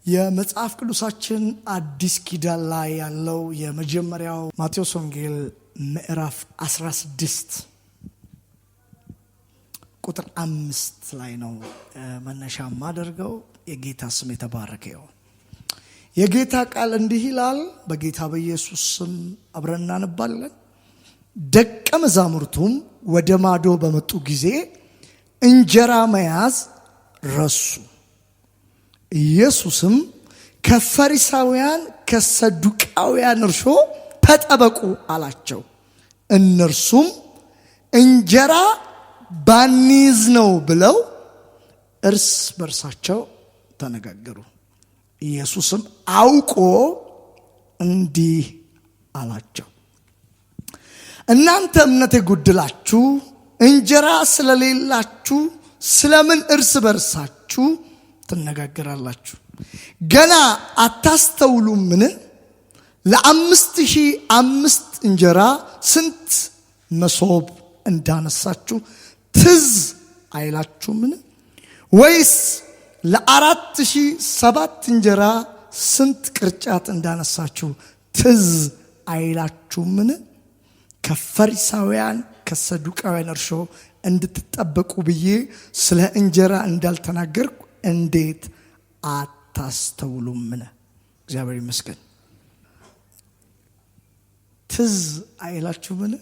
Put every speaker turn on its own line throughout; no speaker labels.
የመጽሐፍ ቅዱሳችን አዲስ ኪዳን ላይ ያለው የመጀመሪያው ማቴዎስ ወንጌል ምዕራፍ 16 ቁጥር 5 ላይ ነው መነሻ ማደርገው። የጌታ ስም የተባረከ ይሁን። የጌታ ቃል እንዲህ ይላል። በጌታ በኢየሱስ ስም አብረን እናነባለን። ደቀ መዛሙርቱም ወደ ማዶ በመጡ ጊዜ እንጀራ መያዝ ረሱ። ኢየሱስም ከፈሪሳውያን ከሰዱቃውያን እርሾ ተጠበቁ አላቸው። እነርሱም እንጀራ ባንይዝ ነው ብለው እርስ በርሳቸው ተነጋገሩ። ኢየሱስም አውቆ እንዲህ አላቸው፣ እናንተ እምነት የጎደላችሁ እንጀራ ስለሌላችሁ ስለምን እርስ በርሳችሁ ትነጋገራላችሁ? ገና አታስተውሉምን? ለ5,000 እንጀራ ስንት መሶብ እንዳነሳችሁ ትዝ አይላችሁምን? ወይስ ለ4,007 እንጀራ ስንት ቅርጫት እንዳነሳችሁ ትዝ አይላችሁምን? ከፈሪሳውያን ከሰዱቃውያን እርሾ እንድትጠበቁ ብዬ ስለ እንጀራ እንዳልተናገርኩ እንዴት አታስተውሉምን? እግዚአብሔር ይመስገን። ትዝ አይላችሁምን?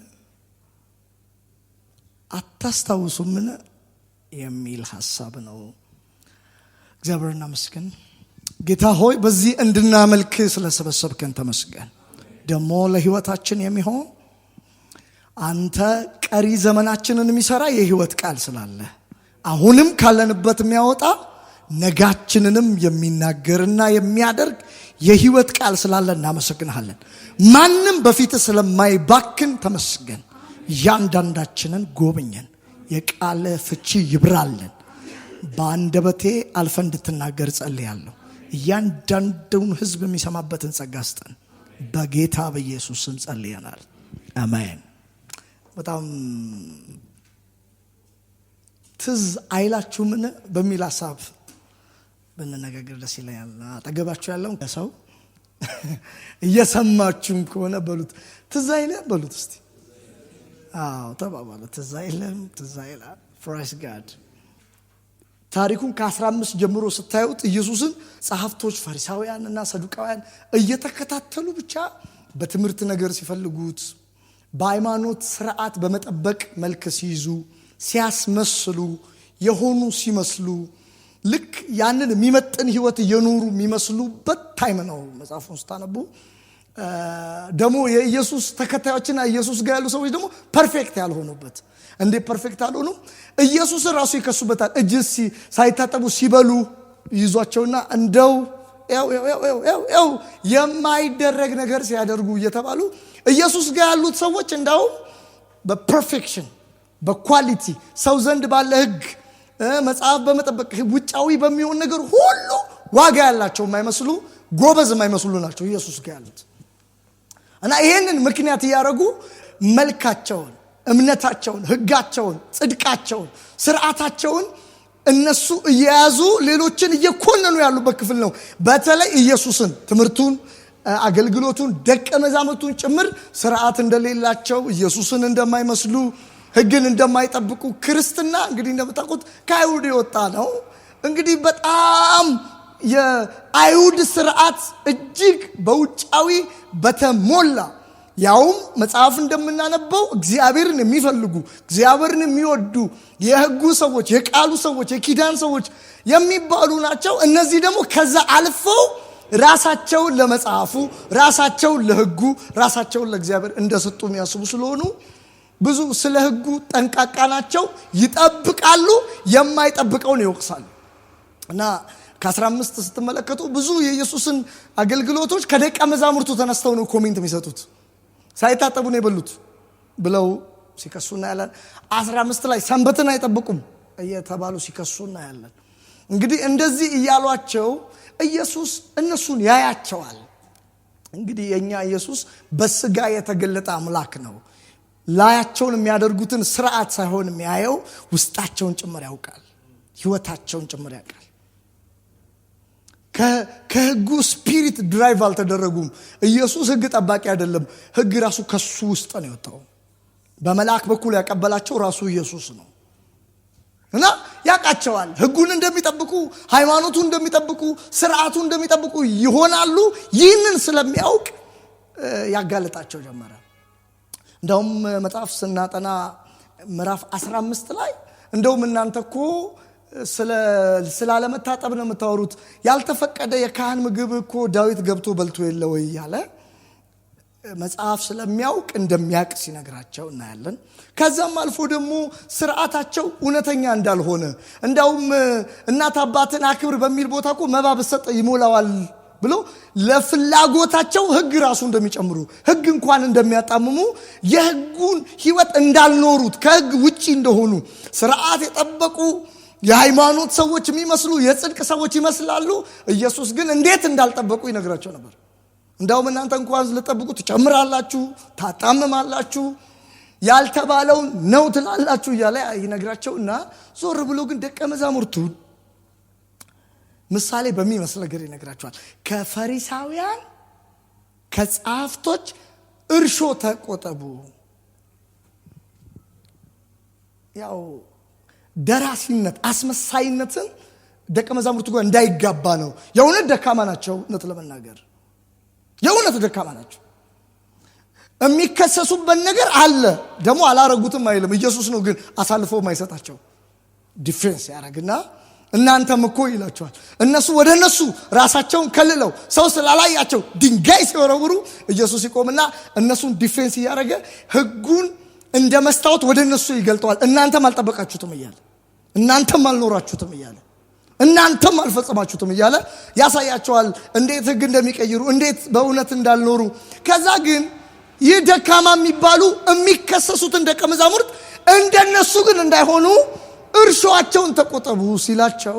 አታስታውሱምን? የሚል ሐሳብ ነው። እግዚአብሔር ይመስገን። ጌታ ሆይ በዚህ እንድናመልክ ስለሰበሰብከን ተመስገን። ደግሞ ለህይወታችን የሚሆን አንተ ቀሪ ዘመናችንን የሚሰራ የህይወት ቃል ስላለ አሁንም ካለንበት የሚያወጣ ነጋችንንም የሚናገርና የሚያደርግ የህይወት ቃል ስላለ እናመሰግንሃለን። ማንም በፊት ስለማይባክን ተመስገን። እያንዳንዳችንን ጎብኘን። የቃል ፍቺ ይብራልን። በአንደበቴ አልፈ እንድትናገር ጸልያለሁ። እያንዳንዱን ህዝብ የሚሰማበትን ጸጋ ስጠን። በጌታ በኢየሱስ ስም ጸልየናል፣ አሜን። በጣም ትዝ አይላችሁምን በሚል ሐሳብ ብንነጋገር ደስ ይለኛል። አጠገባችሁ ያለው ሰው እየሰማችሁም ከሆነ በሉት፣ ትዝ አይልም በሉት እስቲ። ተባባሉ። ትዝ አይልም፣ ትዝ አይላል። ፕራይስ ጋድ። ታሪኩን ከ15 ጀምሮ ስታዩት ኢየሱስን ጸሐፍቶች ፈሪሳውያን እና ሰዱቃውያን እየተከታተሉ ብቻ በትምህርት ነገር ሲፈልጉት፣ በሃይማኖት ስርዓት በመጠበቅ መልክ ሲይዙ፣ ሲያስመስሉ፣ የሆኑ ሲመስሉ፣ ልክ ያንን የሚመጥን ህይወት እየኖሩ የሚመስሉበት ታይም ነው። መጽሐፉን ስታነቡ ደግሞ የኢየሱስ ተከታዮችና ኢየሱስ ጋር ያሉ ሰዎች ደግሞ ፐርፌክት ያልሆኑበት። እንዴ ፐርፌክት አልሆኑ? ኢየሱስን ራሱ ይከሱበታል። እጅ ሳይታጠቡ ሲበሉ ይዟቸውና እንደው ያው የማይደረግ ነገር ሲያደርጉ እየተባሉ ኢየሱስ ጋር ያሉት ሰዎች እንደው በፐርፌክሽን በኳሊቲ ሰው ዘንድ ባለ ህግ መጽሐፍ በመጠበቅ ውጫዊ በሚሆን ነገር ሁሉ ዋጋ ያላቸው የማይመስሉ ጎበዝ የማይመስሉ ናቸው ኢየሱስ ጋር ያሉት። እና ይሄንን ምክንያት ያደረጉ መልካቸውን፣ እምነታቸውን፣ ህጋቸውን፣ ጽድቃቸውን፣ ስርዓታቸውን እነሱ እየያዙ ሌሎችን እየኮነኑ ያሉበት ክፍል ነው። በተለይ ኢየሱስን፣ ትምህርቱን፣ አገልግሎቱን፣ ደቀ መዛሙርቱን ጭምር ስርዓት እንደሌላቸው፣ ኢየሱስን እንደማይመስሉ፣ ህግን እንደማይጠብቁ። ክርስትና እንግዲህ እንደምታውቁት ከአይሁድ የወጣ ነው። እንግዲህ በጣም የአይሁድ ስርዓት እጅግ በውጫዊ በተሞላ ያውም መጽሐፍ እንደምናነበው እግዚአብሔርን የሚፈልጉ እግዚአብሔርን የሚወዱ የህጉ ሰዎች፣ የቃሉ ሰዎች፣ የኪዳን ሰዎች የሚባሉ ናቸው። እነዚህ ደግሞ ከዛ አልፈው ራሳቸውን ለመጽሐፉ፣ ራሳቸውን ለህጉ፣ ራሳቸውን ለእግዚአብሔር እንደሰጡ የሚያስቡ ስለሆኑ ብዙ ስለ ህጉ ጠንቃቃ ናቸው። ይጠብቃሉ፣ የማይጠብቀውን ይወቅሳሉ። እና ከ15 ስትመለከቱ ብዙ የኢየሱስን አገልግሎቶች ከደቀ መዛሙርቱ ተነስተው ነው ኮሜንት የሚሰጡት። ሳይታጠቡ ነው የበሉት ብለው ሲከሱና ያለን 15 ላይ ሰንበትን አይጠብቁም እየተባሉ ሲከሱና ያለን። እንግዲህ እንደዚህ እያሏቸው ኢየሱስ እነሱን ያያቸዋል። እንግዲህ የኛ ኢየሱስ በስጋ የተገለጠ አምላክ ነው። ላያቸውን የሚያደርጉትን ስርዓት ሳይሆን የሚያየው ውስጣቸውን ጭምር ያውቃል፣ ህይወታቸውን ጭምር ያውቃል። ከህጉ ስፒሪት ድራይቭ አልተደረጉም። ኢየሱስ ህግ ጠባቂ አይደለም። ህግ ራሱ ከሱ ውስጥ ነው የወጣው። በመልአክ በኩል ያቀበላቸው ራሱ ኢየሱስ ነው እና ያቃቸዋል። ህጉን እንደሚጠብቁ፣ ሃይማኖቱን እንደሚጠብቁ፣ ስርዓቱን እንደሚጠብቁ ይሆናሉ። ይህንን ስለሚያውቅ ያጋለጣቸው ጀመረ። እንደውም መጽሐፍ ስናጠና ምዕራፍ 15 ላይ እንደውም እናንተ እኮ ስላለመታጠብ ነው የምታወሩት፣ ያልተፈቀደ የካህን ምግብ እኮ ዳዊት ገብቶ በልቶ የለ ወይ ያለ መጽሐፍ ስለሚያውቅ እንደሚያውቅ ሲነግራቸው እናያለን። ከዛም አልፎ ደግሞ ስርዓታቸው እውነተኛ እንዳልሆነ፣ እንዳውም እናት አባትን አክብር በሚል ቦታ እኮ መባ ብሰጥ ይሞላዋል ብሎ ለፍላጎታቸው ህግ ራሱ እንደሚጨምሩ፣ ህግ እንኳን እንደሚያጣምሙ፣ የህጉን ህይወት እንዳልኖሩት፣ ከህግ ውጪ እንደሆኑ፣ ስርዓት የጠበቁ የሃይማኖት ሰዎች የሚመስሉ የጽድቅ ሰዎች ይመስላሉ። ኢየሱስ ግን እንዴት እንዳልጠበቁ ይነግራቸው ነበር። እንዳውም እናንተ እንኳን ልጠብቁ ትጨምራላችሁ፣ ታጣምማላችሁ፣ ያልተባለውን ነው ትላላችሁ እያለ ይነግራቸው እና ዞር ብሎ ግን ደቀ መዛሙርቱ ምሳሌ በሚመስል ነገር ይነግራቸዋል። ከፈሪሳውያን ከጻፍቶች እርሾ ተቆጠቡ። ያው ደራሲነት አስመሳይነትን ደቀ መዛሙርቱ ጋር እንዳይጋባ ነው። የእውነት ደካማ ናቸው። እውነት ለመናገር የእውነት ደካማ ናቸው። የሚከሰሱበት ነገር አለ፣ ደግሞ አላረጉትም አይልም። ኢየሱስ ነው ግን አሳልፎ ማይሰጣቸው። ዲፌንስ ያደርግና እናንተም እኮ ይላቸዋል። እነሱ ወደ እነሱ ራሳቸውን ከልለው ሰው ስላላያቸው ድንጋይ ሲወረውሩ ኢየሱስ ይቆምና እነሱን ዲፌንስ እያደረገ ህጉን እንደ መስታወት ወደ እነሱ ይገልጠዋል። እናንተም አልጠበቃችሁትም እያለ፣ እናንተም አልኖራችሁትም እያለ፣ እናንተም አልፈጸማችሁትም እያለ ያሳያቸዋል እንዴት ህግ እንደሚቀይሩ፣ እንዴት በእውነት እንዳልኖሩ። ከዛ ግን ይህ ደካማ የሚባሉ የሚከሰሱትን ደቀ መዛሙርት እንደነሱ ግን እንዳይሆኑ እርሾአቸውን ተቆጠቡ ሲላቸው፣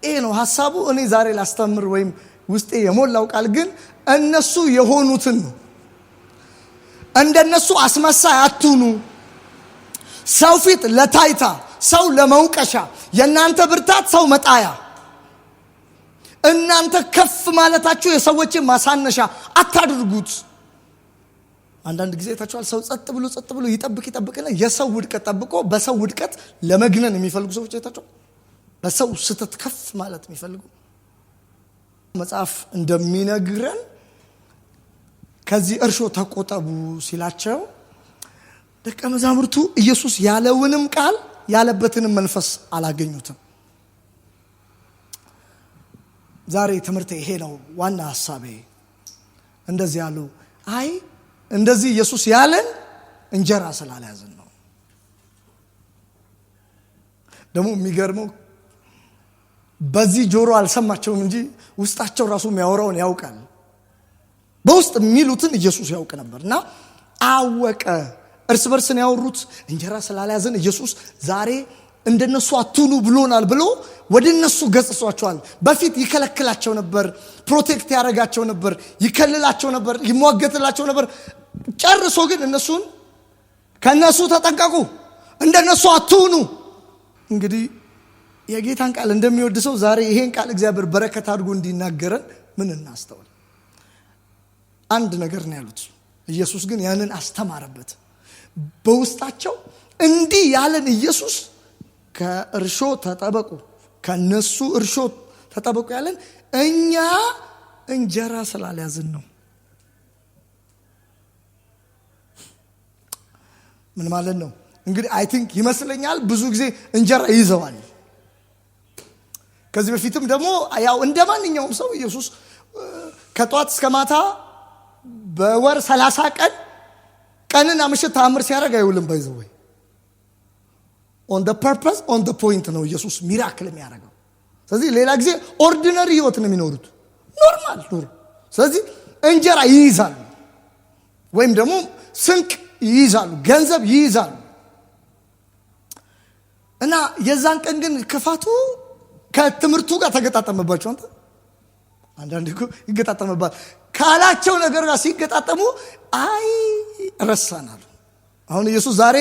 ይሄ ነው ሐሳቡ። እኔ ዛሬ ላስተምር ወይም ውስጤ የሞላው ቃል ግን እነሱ የሆኑትን ነው። እንደነሱ አስመሳይ አትሁኑ። ሰው ፊት ለታይታ፣ ሰው ለመውቀሻ፣ የእናንተ ብርታት ሰው መጣያ፣ እናንተ ከፍ ማለታችሁ የሰዎችን ማሳነሻ አታድርጉት። አንዳንድ ጊዜ ታቻል ሰው ጸጥ ብሎ ይጠብቅና የሰው ውድቀት ጠብቆ በሰው ውድቀት ለመግነን የሚፈልጉ ሰዎች አይታቸው፣ በሰው ስተት ከፍ ማለት የሚፈልጉ። መጽሐፍ እንደሚነግረን ከዚህ እርሾ ተቆጠቡ ሲላቸው ደቀ መዛሙርቱ ኢየሱስ ያለውንም ቃል ያለበትንም መንፈስ አላገኙትም። ዛሬ ትምህርቴ ይሄ ነው ዋና ሐሳቤ። እንደዚህ ያሉ አይ እንደዚህ ኢየሱስ ያለን እንጀራ ስላልያዝን ነው። ደግሞ የሚገርመው በዚህ ጆሮ አልሰማቸውም እንጂ ውስጣቸው ራሱ የሚያወራውን ያውቃል። በውስጥ የሚሉትን ኢየሱስ ያውቅ ነበርና አወቀ። እርስ በርስን ያወሩት እንጀራ ስላልያዝን ኢየሱስ ዛሬ እንደነሱ አትሁኑ ብሎናል ብሎ ወደ እነሱ ገጽሷቸዋል። በፊት ይከለክላቸው ነበር፣ ፕሮቴክት ያደርጋቸው ነበር፣ ይከልላቸው ነበር፣ ይሟገትላቸው ነበር። ጨርሶ ግን እነሱን ከነሱ ተጠንቀቁ፣ እንደነሱ አትሁኑ። እንግዲህ የጌታን ቃል እንደሚወድ ሰው ዛሬ ይሄን ቃል እግዚአብሔር በረከት አድርጎ እንዲናገረን ምን እናስተውል። አንድ ነገር ነው ያሉት። ኢየሱስ ግን ያንን አስተማረበት። በውስጣቸው እንዲህ ያለን ኢየሱስ ከእርሾ ተጠበቁ፣ ከነሱ እርሾ ተጠበቁ ያለን እኛ እንጀራ ስላልያዝን ነው። ምን ማለት ነው? እንግዲህ አይ ቲንክ ይመስለኛል ብዙ ጊዜ እንጀራ ይዘዋል። ከዚህ በፊትም ደግሞ ያው እንደማንኛውም ሰው ኢየሱስ ከጧት እስከ ማታ በወር 30 ቀን ቀንና ምሽት ተአምር ሲያደርግ አይውልም። ባይዘው on the purpose on the point ነው ኢየሱስ ሚራክል የሚያደርገው። ስለዚህ ሌላ ጊዜ ኦርዲነሪ ህይወት ነው የሚኖሩት፣ ኖርማል ኑሮ። ስለዚህ እንጀራ ይይዛሉ ወይም ደግሞ ስንቅ ይይዛሉ፣ ገንዘብ ይይዛሉ። እና የዛን ቀን ግን ክፋቱ ከትምህርቱ ጋር ተገጣጠመባቸው። አንዳንድ እኮ ይገጣጠመባል ካላቸው ነገር ጋር ሲገጣጠሙ አይ ረሳናል። አሁን ኢየሱስ ዛሬ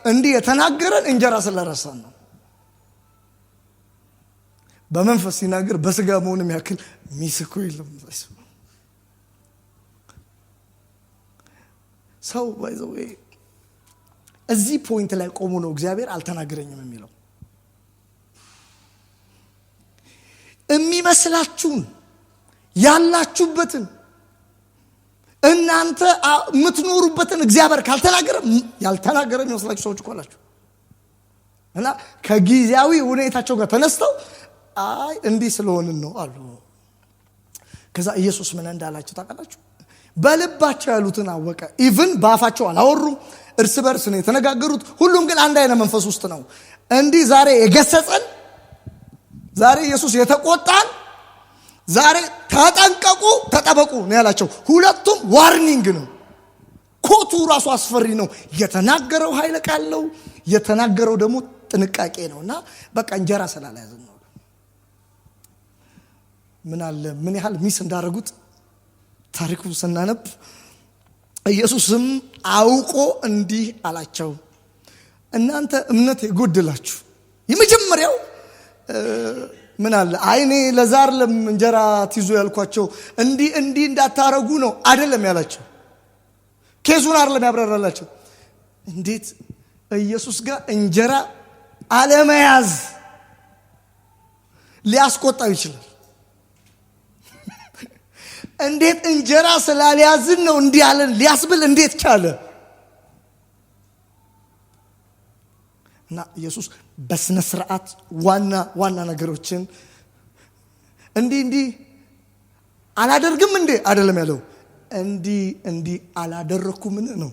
እንዲህ የተናገረን እንጀራ ስለረሳን ነው። በመንፈስ ሲናገር በስጋ መሆንም ያክል ሚስኮ የለም። ሰው ባይዘው እዚህ ፖይንት ላይ ቆሞ ነው እግዚአብሔር አልተናገረኝም የሚለው። የሚመስላችሁን ያላችሁበትን እናንተ የምትኖሩበትን እግዚአብሔር ካልተናገረ ያልተናገረ የሚመስላችሁ ሰዎች እኮ አላችሁ። እና ከጊዜያዊ ሁኔታቸው ጋር ተነስተው አይ እንዲህ ስለሆንን ነው አሉ። ከዛ ኢየሱስ ምን እንዳላችሁ ታውቃላችሁ? በልባቸው ያሉትን አወቀ። ኢቭን በአፋቸው አላወሩም፣ እርስ በርስ ነው የተነጋገሩት። ሁሉም ግን አንድ አይነት መንፈስ ውስጥ ነው። እንዲህ ዛሬ የገሰጸን፣ ዛሬ ኢየሱስ የተቆጣን፣ ዛሬ ተጠንቀቁ ተጠበቁ ነው ያላቸው። ሁለቱም ዋርኒንግ ነው። ኮቱ ራሱ አስፈሪ ነው። የተናገረው ኃይለ ቃል ነው፣ የተናገረው ደግሞ ጥንቃቄ ነውና በቃ እንጀራ ስላልያዝን ነው። ምን ያህል ሚስ እንዳደረጉት ታሪኩ ስናነብ ኢየሱስም አውቆ እንዲህ አላቸው፣ እናንተ እምነት የጎደላችሁ። የመጀመሪያው ምን አለ አይኔ ለዛር ለእንጀራ ትይዙ ያልኳቸው እንዲህ እንዳታረጉ ነው አይደለም ያላቸው። ኬዙን አይደለም ያብራራላቸው። እንዴት ኢየሱስ ጋር እንጀራ አለመያዝ ሊያስቆጣው ይችላል? እንዴት እንጀራ ስላልያዝን ነው እንዲህ ያለን ሊያስብል እንዴት ቻለ? እና ኢየሱስ በስነ ስርዓት ዋና ነገሮችን እንዲህ አላደርግም እንዴ አይደለም ያለው። እንዲህ አላደረኩም ነው።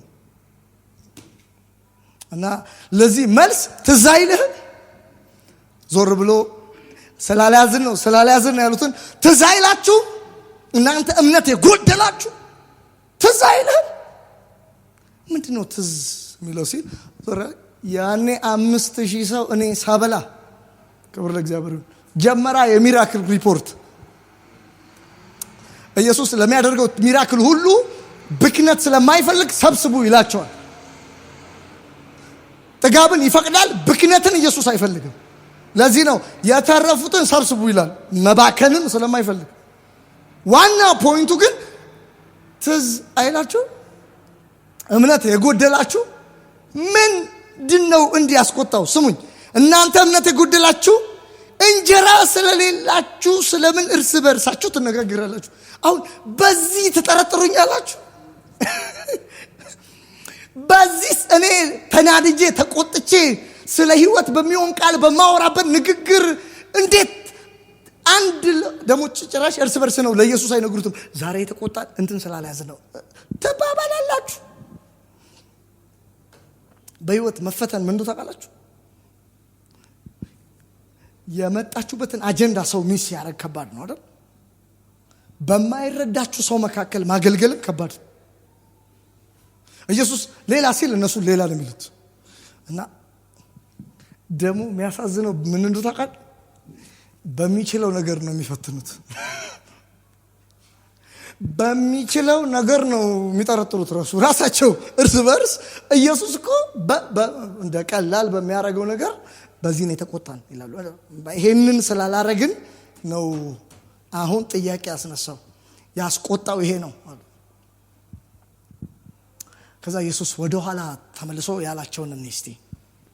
እና ለዚህ መልስ ትዝ አይልህ? ዞር ብሎ ስላልያዝን ነው ያሉትን ትዝ አይላችሁ? እናንተ እምነት የጎደላችሁ ትዝ አይልህ? ምንድነው ትዝ የሚለው ሲል ያኔ 5000 ሰው እኔ ሳበላ ክብር ለእግዚአብሔር ጀመራ የሚራክል ሪፖርት። ኢየሱስ ለሚያደርገው ሚራክል ሁሉ ብክነት ስለማይፈልግ ሰብስቡ ይላቸዋል። ጥጋብን ይፈቅዳል፣ ብክነትን ኢየሱስ አይፈልግም። ለዚህ ነው የተረፉትን ሰብስቡ ይላል፣ መባከንን ስለማይፈልግ። ዋና ፖይንቱ ግን ትዝ አይላችሁ? እምነት የጎደላችሁ ምንድነው እንዲያስቆጣው? ስሙኝ፣ እናንተ እምነት የጎደላችሁ እንጀራ ስለሌላችሁ ስለምን እርስ በርሳችሁ ትነጋገራላችሁ? አሁን በዚህ ተጠረጥሩኛላችሁ? በዚህ እኔ ተናድጄ ተቆጥቼ ስለ ህይወት በሚሆን ቃል በማወራበት ንግግር እንዴት አንድ ደሞ ጭራሽ እርስ በርስ ነው ለኢየሱስ አይነግሩትም። ዛሬ የተቆጣን እንትን ስላልያዝ ነው ተባባላላችሁ። በህይወት መፈተን ምን እንደው ታውቃላችሁ? የመጣችሁበትን አጀንዳ ሰው ሚስ ያደርግ ከባድ ነው አይደል? በማይረዳችሁ ሰው መካከል ማገልገልም ከባድ ነው። ኢየሱስ ሌላ ሲል እነሱ ሌላ ነው የሚሉት። እና ደሞ የሚያሳዝነው ምን እንደው ታውቃላችሁ? በሚችለው ነገር ነው የሚፈትኑት። በሚችለው ነገር ነው የሚጠረጥሩት ራሳቸው እርስ በርስ። ኢየሱስ እኮ እንደ ቀላል በሚያደርገው ነገር በዚህ ነው የተቆጣን ይላሉ። ይሄንን ስላላረግን ነው አሁን ጥያቄ ያስነሳው፣ ያስቆጣው ይሄ ነው። ከዛ ኢየሱስ ወደ ኋላ ተመልሶ ያላቸውን እስቲ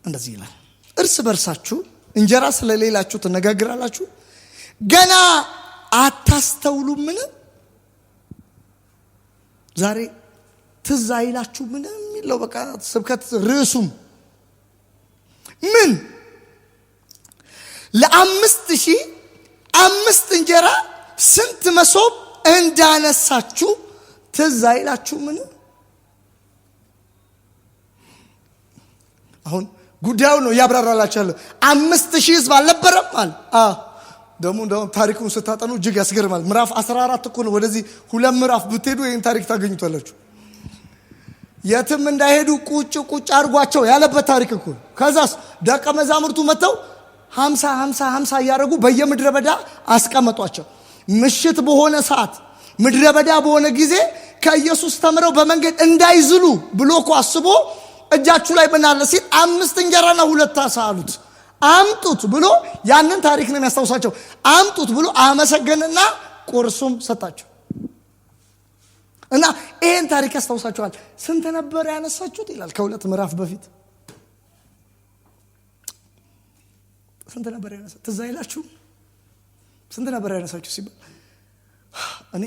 እንደዚህ ይላል፣ እርስ በርሳችሁ እንጀራ ስለሌላችሁ ትነጋገራላችሁ፣ ገና አታስተውሉምን? ዛሬ ትዝ አይላችሁ ምን የሚለው በቃ ስብከት ርዕሱም ምን ለ5000 5 እንጀራ ስንት መሶብ እንዳነሳችሁ ትዝ አይላችሁ ምን? አሁን ጉዳዩ ነው ያብራራላችኋለሁ። 5000 ህዝብ አልነበረም አለ። ደሞ ታሪኩን ስታጠኑ እጅግ ያስገርማል። ምዕራፍ 14 እኮ ነው። ወደዚህ 2 ምዕራፍ ብትሄዱ ይሄን ታሪክ ታገኙታላችሁ። የትም እንዳይሄዱ ቁጭ አርጓቸው ያለበት ታሪክ እኮ። ከዛስ ደቀ መዛሙርቱ መተው 50 ያረጉ በየምድረ በዳ አስቀመጧቸው። ምሽት በሆነ ሰዓት ምድረ በዳ በሆነ ጊዜ ከኢየሱስ ተምረው በመንገድ እንዳይዝሉ ብሎ እኮ አስቦ እጃችሁ ላይ ምን አለ ሲል 5 እንጀራና 2 ዓሣ አሉት። አምጡት ብሎ ያንን ታሪክ ነው የሚያስታውሳቸው። አምጡት ብሎ አመሰገነና ቁርሱም ሰጣቸው እና ይሄን ታሪክ ያስታውሳቸዋል። ስንት ነበር ያነሳችሁት ይላል ከሁለት ምዕራፍ በፊት ስንት ነበር ያነሳችሁት? ትዝ አይላችሁ? ስንት ነበር ያነሳችሁ ሲባል እኔ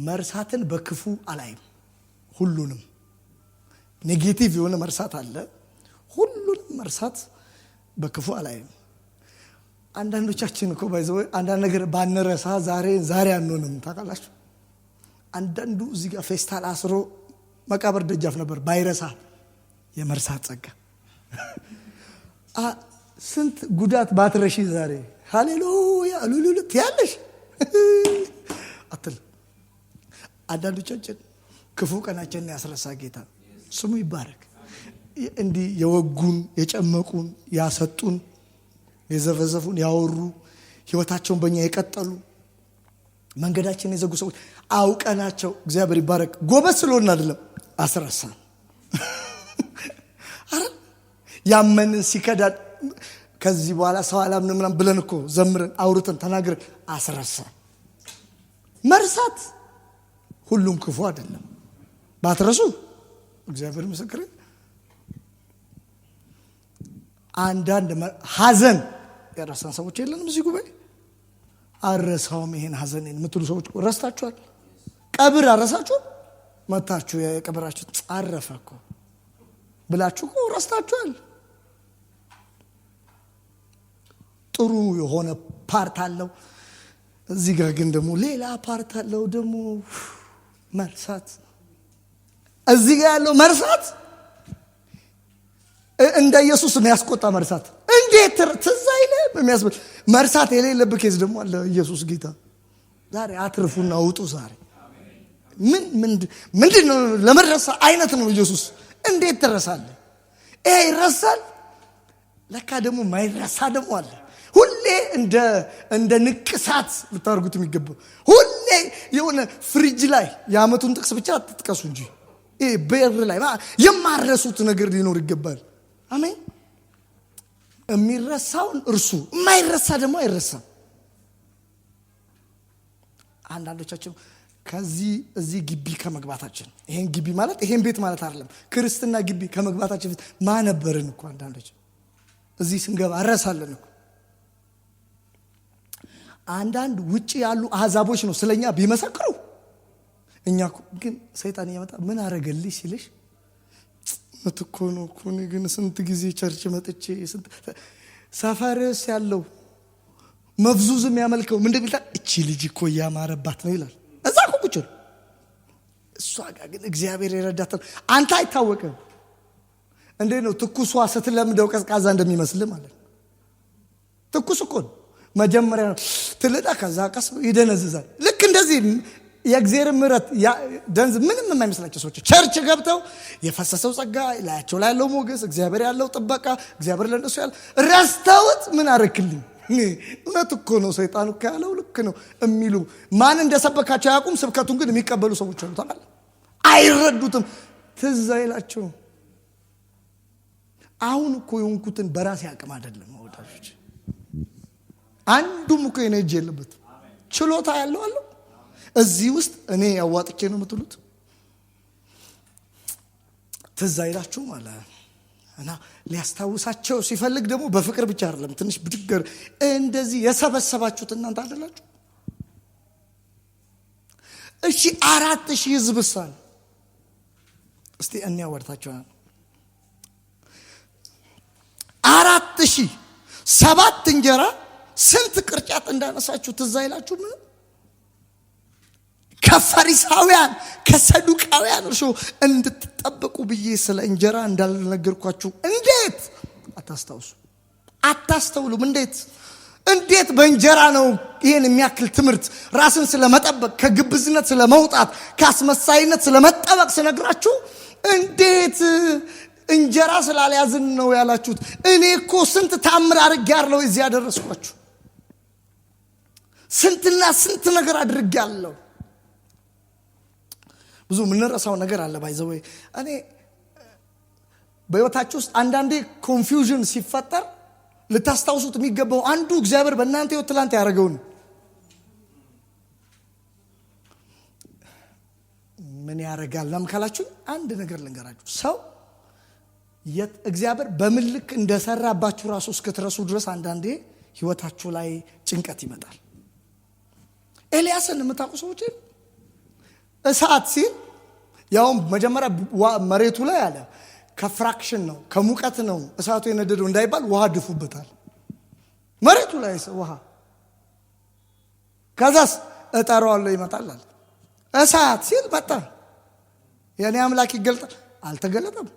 መርሳትን በክፉ አላይም። ሁሉንም ኔጌቲቭ የሆነ መርሳት አለ። ሁሉንም መርሳት በክፉ አላይም። አንዳንዶቻችን እኮ ባይዘው አንዳንድ ነገር ባንረሳ ዛሬ አንሆንም ታውቃላችሁ። አንዳንዱ እዚህ ጋር ፌስታል አስሮ መቃብር ደጃፍ ነበር ባይረሳ የመርሳት ጸጋ። ስንት ጉዳት ባትረሺ ዛሬ ሃሌሉያ ሉሉት ያለሽ አትል። አንዳንዶቻችን ክፉ ቀናችንን ያስረሳ ጌታ ስሙ ይባረክ። እንዲህ የወጉን የጨመቁን ያሰጡን የዘፈዘፉን ያወሩ ህይወታቸውን በእኛ የቀጠሉ መንገዳችንን የዘጉ ሰዎች አውቀናቸው እግዚአብሔር ይባረክ ጎበዝ ስለሆነ አይደለም አስረሳ። አረ ያመንን ሲከዳን ከዚህ በኋላ ሰው አላምንም ምናምን ብለን እኮ ዘምረን አውርተን ተናግረን አስረሳ። መርሳት ሁሉም ክፉ አይደለም። ባትረሱ እግዚአብሔር ምስክር። አንዳንድ ሐዘን የረሳን ሰዎች የለንም እዚህ ጉባኤ። አረሳውም ይሄን ሐዘን የምትሉ ሰዎች ረስታችኋል። ቀብር አረሳችሁ መታችሁ የቀብራችሁ አረፈ እኮ ብላችሁ እኮ ረስታችኋል። ጥሩ የሆነ ፓርት አለው እዚህ ጋር ግን ደግሞ ሌላ ፓርት አለው ደግሞ መርሳት። እዚህ ጋር ያለው መርሳት እንደ ኢየሱስ የሚያስቆጣ መርሳት እንዴት ትዝ አይልም የሚያስብል መርሳት የሌለበት ኬዝ ደግሞ አለ። ኢየሱስ ጌታ ዛሬ አትርፉና ውጡ። ዛሬ ምንድነው ለመረሳ አይነት ነው ኢየሱስ። እንዴት ትረሳለህ? ይሄ ይረሳል። ለካ ደግሞ ማይረሳ ደግሞ አለ። ሁሌ እንደ ንቅሳት ልታርጉት የሚገባው ሁሌ የሆነ ፍሪጅ ላይ የዓመቱን ጥቅስ ብቻ አትጥቀሱ እንጂ ይሄ በር ላይ የማረሱት ነገር ሊኖር ይገባል። አሜን። የሚረሳውን እርሱ የማይረሳ ደግሞ አይረሳም። አንዳንዶቻችን እዚህ ግቢ ከመግባታችን ይሄን ግቢ ማለት ይሄን ቤት ማለት አይደለም ክርስትና ግቢ ከመግባታችን ፊት ማነበርን እኮ አንዳንዶች እዚህ ስንገባ አረሳለን እኮ። አንዳንድ ውጪ ያሉ አሕዛቦች ነው ስለኛ ቢመሰክሩ እኛ ግን ሰይጣን እየመጣ ምን አረገልሽ ሲልሽ መጥኮ ነው እኮ ግን ስንት ጊዜ ቸርች መጥቼ ሰፈርስ ያለው መፍዙዝም ያመልከው ምን እንደሚል እቺ ልጅ እኮ ያማረባት ነው ይላል። እዛ እኮ ቁጭ እሷ ጋር ግን እግዚአብሔር ይረዳታል። አንተ አይታወቅም እንዴት ነው ትኩሷ ስትለምደው ቀዝቃዛ እንደሚመስል ማለት ነው። ትኩስ እኮ መጀመሪያ ትልጣ ከዛ ቀስ ይደነዝዛል። ልክ እንደዚህ የእግዚአብሔር ምሕረት ደንዝ ምንም የማይመስላቸው ሰዎች ቸርች ገብተው የፈሰሰው ጸጋ ላያቸው ላይ ያለው ሞገስ እግዚአብሔር ያለው ጥበቃ እግዚአብሔር ለነሱ ያለው ረስተውት ምን አረክልኝ እውነት እኮ ነው ሰይጣን እኮ ያለው ልክ ነው የሚሉ ማን እንደሰበካቸው ያቁም ስብከቱን ግን የሚቀበሉ ሰዎች አሉ። ታውቃለህ አይረዱትም። ትዝ አይላቸውም። አሁን እኮ የሆንኩትን በራሴ አቅም አይደለም ወዳጆች። አንዱም እኮ የኔ እጅ የለበትም። ችሎታ ያለው አለ እዚህ ውስጥ እኔ ያዋጥቼ ነው የምትሉት። ትዝ አይላችሁ ማለት እና ሊያስታውሳቸው ሲፈልግ ደግሞ በፍቅር ብቻ አይደለም ትንሽ ብድገር እንደዚህ የሰበሰባችሁት እናንተ አይደላችሁ። እሺ 4000 ህዝብሳል እስቲ እኛ ወርታችኋል 4000 7 እንጀራ ስንት ቅርጫት እንዳነሳችሁ ትዝ አይላችሁ? ምን ከፈሪሳውያን ከሰዱቃውያን እርሾ እንድትጠበቁ ብዬ ስለ እንጀራ እንዳልነገርኳችሁ እንዴት አታስተውሉም? እንዴት በእንጀራ ነው ይሄን የሚያክል ትምህርት ራስን ስለመጠበቅ ከግብዝነት ስለመውጣት ከአስመሳይነት ስለመጠበቅ ስነግራችሁ እንዴት እንጀራ ስላልያዝን ነው ያላችሁት? እኔ እኮ ስንት ታምር አድርጌያለሁ እዚህ ያደረስኳችሁ። ስንትና ስንት ነገር አድርጌያለሁ። ብዙ ምንረሳው ነገር አለ ባይዘው። እኔ በህይወታችሁ ውስጥ አንዳንዴ ኮንፊውዥን ሲፈጠር ልታስታውሱት የሚገባው አንዱ እግዚአብሔር በእናንተ ህይወት ትላንት ያደረገውን ምን ያደርጋል ለምካላችሁ አንድ ነገር ልንገራችሁ። ሰው እግዚአብሔር በምልክ እንደሰራባችሁ ራሱ እስከተረሱ ድረስ አንዳንዴ ህይወታችሁ ላይ ጭንቀት ይመጣል። ኤልያስን የምታውቁ ሰዎች እሳት ሲል ያው መጀመሪያ መሬቱ ላይ አለ ከፍራክሽን ነው ከሙቀት ነው እሳቱ የነደደው እንዳይባል ውሃ ድፉበታል። መሬቱ ላይ ውሃ ከዛስ እጠራዋለሁ ይመጣል አለ። እሳት ሲል መጣ። የኔ አምላክ ይገልጣል አልተገለጠም።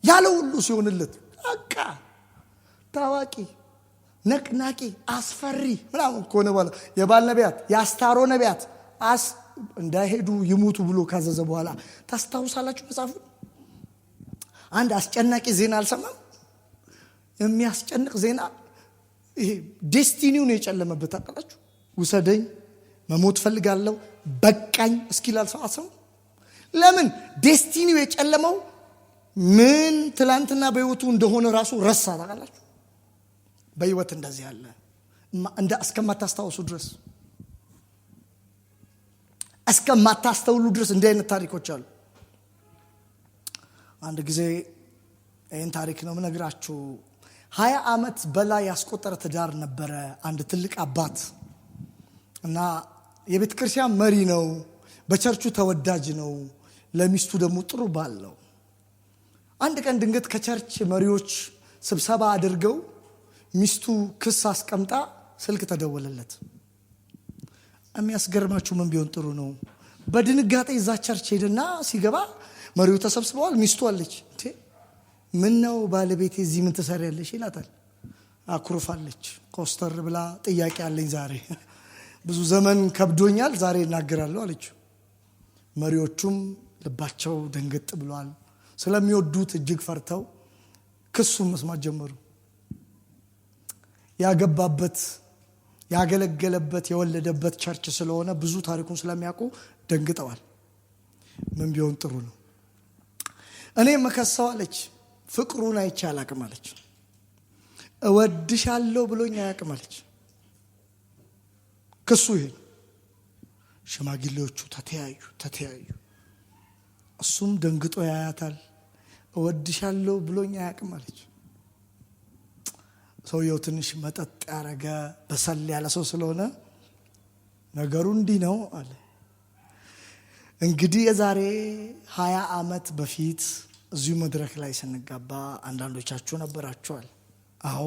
ያለው ሁሉ ሲሆንለት በቃ ታዋቂ ነቅናቂ አስፈሪ ምናምን ኮነ በኋላ የባል ነቢያት ያስታሮ ነቢያት እንዳይሄዱ ይሙቱ ብሎ ካዘዘ በኋላ ታስታውሳላችሁ መጽሐፉ። አንድ አስጨናቂ ዜና አልሰማም? የሚያስጨንቅ ዜና ይሄ ዴስቲኒውን የጨለመበት አቃላችሁ። ውሰደኝ መሞት ፈልጋለሁ በቃኝ እስኪላል ሰው አሰው። ለምን ዴስቲኒው የጨለመው ምን ትላንትና በህይወቱ እንደሆነ ራሱ ረሳ ታውቃላችሁ። በህይወት እንደዚህ ያለ እስከማታስታውሱ ድረስ እስከማታስተውሉ ድረስ እንዲህ አይነት ታሪኮች አሉ። አንድ ጊዜ ይህን ታሪክ ነው የምነግራችሁ። 20 ዓመት በላይ ያስቆጠረ ትዳር ነበረ አንድ ትልቅ አባት እና የቤተ ክርስቲያን መሪ ነው። በቸርቹ ተወዳጅ ነው። ለሚስቱ ደግሞ ጥሩ ባል ነው። አንድ ቀን ድንገት ከቸርች መሪዎች ስብሰባ አድርገው ሚስቱ ክስ አስቀምጣ ስልክ ተደወለለት። የሚያስገርማችሁ ምን ቢሆን ጥሩ ነው፣ በድንጋጤ እዛ ቸርች ሄደና ሲገባ መሪው ተሰብስበዋል። ሚስቱ አለች። ምን ነው ባለቤቴ እዚህ ምን ትሰሪያለሽ ይላታል። አኩርፋለች። ኮስተር ብላ ጥያቄ አለኝ ዛሬ ብዙ ዘመን ከብዶኛል ዛሬ እናገራለሁ አለች። መሪዎቹም ልባቸው ደንገጥ ብሏል። ስለሚወዱት እጅግ ፈርተው ክሱን መስማት ጀመሩ። ያገባበት ያገለገለበት የወለደበት ቸርች ስለሆነ ብዙ ታሪኩን ስለሚያውቁ ደንግጠዋል። ምን ቢሆን ጥሩ ነው፣ እኔ መከሰው አለች። ፍቅሩን አይቼ አላቅም አለች። እወድሻለሁ ብሎኝ አያቅም አለች። ክሱ ይሄ። ሽማግሌዎቹ ተተያዩ። እሱም ደንግጦ ያያታል። እወድሻለሁ ብሎኝ አያቅም አለች። ሰውየው ትንሽ መጠጥ ያረገ በሰል ያለ ሰው ስለሆነ ነገሩ እንዲህ ነው አለ። እንግዲህ የዛሬ 20 ዓመት በፊት እዚሁ መድረክ ላይ ስንጋባ አንዳንዶቻችሁ ነበራችኋል። አዎ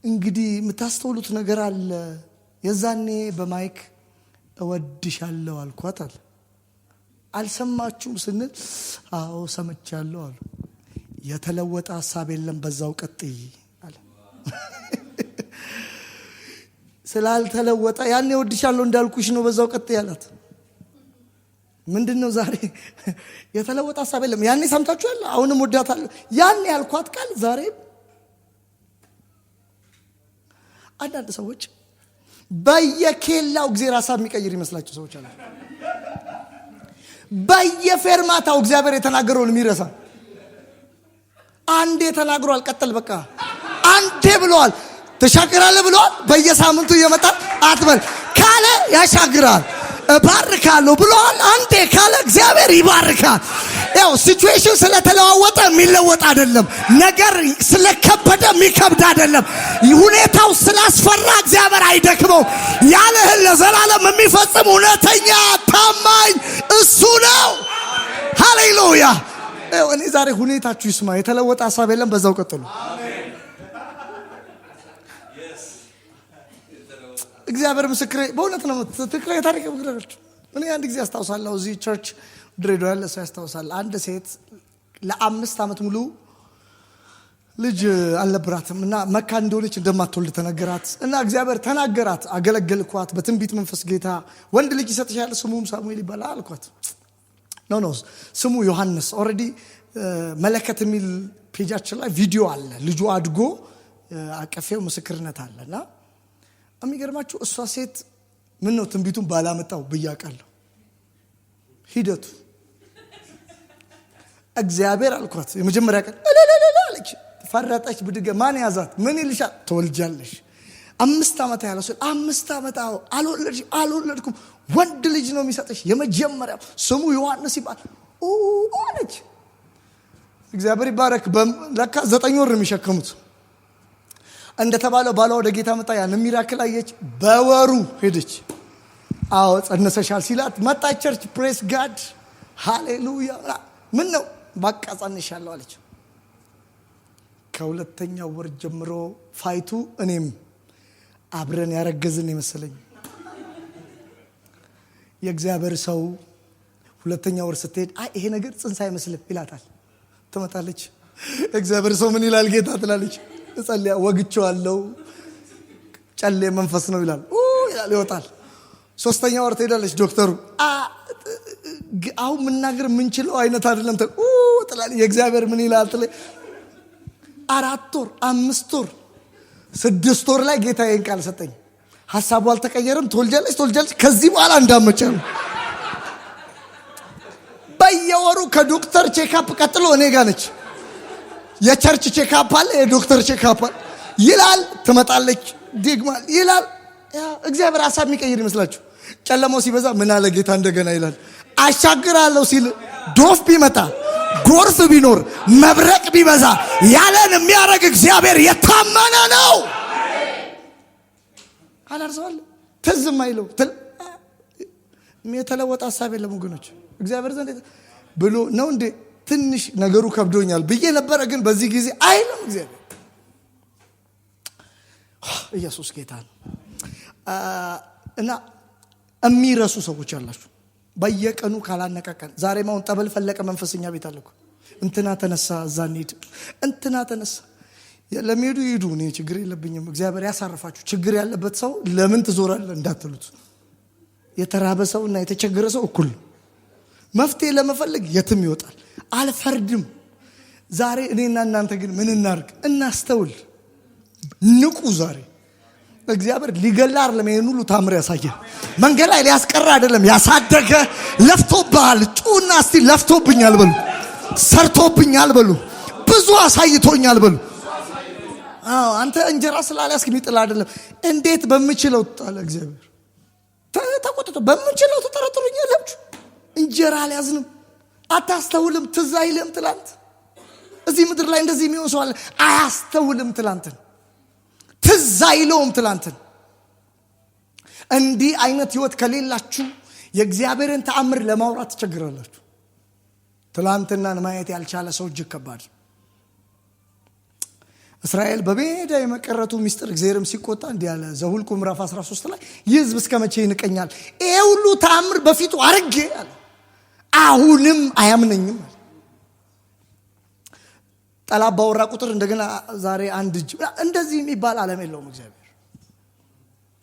እንግዲህ የምታስተውሉት ነገር አለ። የዛኔ በማይክ እወድሻለሁ አልኳት አለ። አልሰማችሁም ስንል አዎ ሰምቻለሁ አሉ። የተለወጠ ሐሳብ የለም በዛው ቀጥይ አለ። ስላልተለወጠ ያኔ እወድሻለሁ እንዳልኩሽ ነው በዛው ቀጥይ አላት። ምንድነው ዛሬ የተለወጠ ሐሳብ የለም? ያኔ ሰምታችኋል፣ አሁንም ወዳታለሁ። ያኔ ያልኳት ቃል ዛሬ አንዳንድ ሰዎች በየኬላው እግዚአብሔር ሐሳብ የሚቀይር ይመስላችሁ ሰዎች አሉ። በየፌርማታው እግዚአብሔር የተናገረውን የሚረሳ። አንዴ ተናግሯል፣ ቀጥል በቃ አንዴ ብለዋል፣ ተሻግራለ ብለዋል። በየሳምንቱ እየመጣ አትበል ካለ ያሻግራል። እባርካለሁ ብለዋል። አንዴ ካለ እግዚአብሔር ይባርካል። ያው ሲቹዌሽን ስለተለዋወጠ የሚለወጥ አይደለም። ነገር ስለከበደ የሚከብድ አይደለም። ሁኔታው ስላስፈራ እግዚአብሔር አይደክመው። ያለህን ለዘላለም የሚፈጽም እውነተኛ ታማኝ እሱ ነው። ሃሌሉያ። እኔ ዛሬ ሁኔታችሁ ይስማ። የተለወጠ ሐሳብ የለም። በዛው ቀጥሉ። እግዚአብሔር ምስክሬ በእውነት ነው። ትክክለኛ ታሪክ ምክንያቶች እኔ አንድ ጊዜ አስታውሳለሁ። እዚህ ቸርች ድሬዳዋ ያለ ሰው ያስታውሳል። አንድ ሴት ለ5 ዓመት ሙሉ ልጅ አልነበራትም እና መካ እንደሆነች እንደማትወልድ ተነገራት እና እግዚአብሔር ተናገራት። አገለገልኳት በትንቢት መንፈስ። ጌታ ወንድ ልጅ ይሰጥሻል፣ ስሙም ሳሙኤል ይባላል አልኳት። ኖ ስሙ ዮሐንስ። ኦልሬዲ መለከት የሚል ፔጃችን ላይ ቪዲዮ አለ። ልጁ አድጎ አቀፌው ምስክርነት አለና የሚገርማችሁ እሷ ሴት ምን ነው ትንቢቱን ባላመጣው ብያቃለሁ። ሂደቱ እግዚአብሔር አልኳት። የመጀመሪያ ቀን አለች፣ ፈረጠች፣ ብድገ ማን ያዛት? ምን ይልሻል? ትወልጃለሽ። 5 ዓመት ያለው ሰው 5 ዓመት አልወለድኩም፣ ወንድ ልጅ ነው የሚሰጥሽ፣ የመጀመሪያው ስሙ ዮሐንስ ይባል አለች። እግዚአብሔር ይባረክ። ለካ 9 ወር የሚሸከሙት እንደተባለው ባሏ ወደ ጌታ መጣ። ያን ሚራክል አየች። በወሩ ሄደች። አዎ ጸነሰሻል ሲላት መጣች ቸርች። ፕሬስ ጋድ ሃሌሉያ። ምን ነው በቃ ጸንሻለሁ አለች። ከሁለተኛው ወር ጀምሮ ፋይቱ እኔም አብረን ያረገዝን ይመስለኝ። የእግዚአብሔር ሰው ሁለተኛው ወር ስትሄድ ይሄ ነገር ጽንስ አይመስልም ይላታል። ትመጣለች። እግዚአብሔር ሰው ምን ይላል ጌታ ትላለች። እጸልያ ወግቼዋለሁ ጨሌ መንፈስ ነው ይላል ይወጣል። 3ኛ ወር ትሄዳለች። ዶክተሩ አሁን መናገር የምንችለው አይነት አይደለም ትላለች። የእግዚአብሔር ምን ይላል ትላለች። 4 ወር 5 ወር 6 ወር ላይ ጌታ ይሄን ቃል ሰጠኝ። ሐሳቡ አልተቀየረም። ትወልጃለች ከዚህ በኋላ እንዳመጨ ነው። በየወሩ ከዶክተር ቼክአፕ ቀጥሎ እኔ ጋር ነች። የቸርች ቼክአፕ አለ፣ የዶክተር ቼክአፕ አለ ይላል። ትመጣለች ደግማል ይላል። እግዚአብሔር ሐሳብ የሚቀይር ይመስላችሁ? ጨለማው ሲበዛ ምን አለ ጌታ እንደገና ይላል። አሻግራለሁ ሲል ዶፍ ቢመጣ ጎርፍ ቢኖር መብረቅ ቢበዛ ያለን የሚያደርግ እግዚአብሔር የታመነ ነው። አላርሰዋል ትዝም አይለው የተለወጠ ሐሳብ የለም ወገኖች። እግዚአብሔር ዘንድ ብሎ ነው እንዴ ትንሽ ነገሩ ከብዶኛል ብዬ ነበረ፣ ግን በዚህ ጊዜ አይልም እግዚአብሔር። ኢየሱስ ጌታ ነው። እና የሚረሱ ሰዎች አላችሁ። በየቀኑ ካላነቃቀን ዛሬ ማውን ጠበል ፈለቀ መንፈስኛ ቤት አለኩ። እንትና ተነሳ እዛ እንሂድ፣ እንትና ተነሳ ለሚሄዱ ይሄዱ፣ እኔ ችግር የለብኝም። እግዚአብሔር ያሳርፋችሁ። ችግር ያለበት ሰው ለምን ትዞራለህ እንዳትሉት። የተራበ ሰውና የተቸገረ ሰው እኩል መፍትሄ ለመፈለግ የትም ይወጣል። አልፈርድም። ዛሬ እኔና እናንተ ግን ምን እናርግ? እናስተውል፣ ንቁ። ዛሬ እግዚአብሔር ሊገላ አይደለም ይሄን ሁሉ ታምር ያሳየ፣ መንገድ ላይ ሊያስቀር አይደለም ያሳደገ። ለፍቶብሃል። ጩና እስቲ ለፍቶብኛል በሉ፣ ሰርቶብኛል በሉ፣ ብዙ አሳይቶኛል በሉ። አንተ እንጀራ ስላልያዝክ የሚጥል አይደለም። እንዴት በምችለው ታለ እግዚአብሔር ተቆጥቶ በምችለው ተጠረጥሩኛላችሁ። እንጀራ አልያዝንም። አታስተውልም። ትዝ አይልም። ትላንት እዚህ ምድር ላይ እንደዚህ የሚሆን ሰው አለ። አያስተውልም። ትላንትን ትዝ አይለውም። ትላንትን እንዲህ አይነት ህይወት ከሌላችሁ የእግዚአብሔርን ተአምር ለማውራት ትቸግራላችሁ። ትላንትናን ማየት ያልቻለ ሰው እጅግ ከባድ። እስራኤል በሜዳ የመቀረቱ ሚስጥር እግዚአብሔርም ሲቆጣ እንዲህ ያለ ዘኍልቍ ምዕራፍ 13 ላይ ይህ ሕዝብ እስከ መቼ ይንቀኛል? ይሄ ሁሉ ተአምር በፊቱ አርጌ አለ፣ አሁንም አያምነኝም። ጠላት ባወራ ቁጥር እንደገና ዛሬ አንድ እጅ እንደዚህ የሚባል ዓለም የለውም። እግዚአብሔር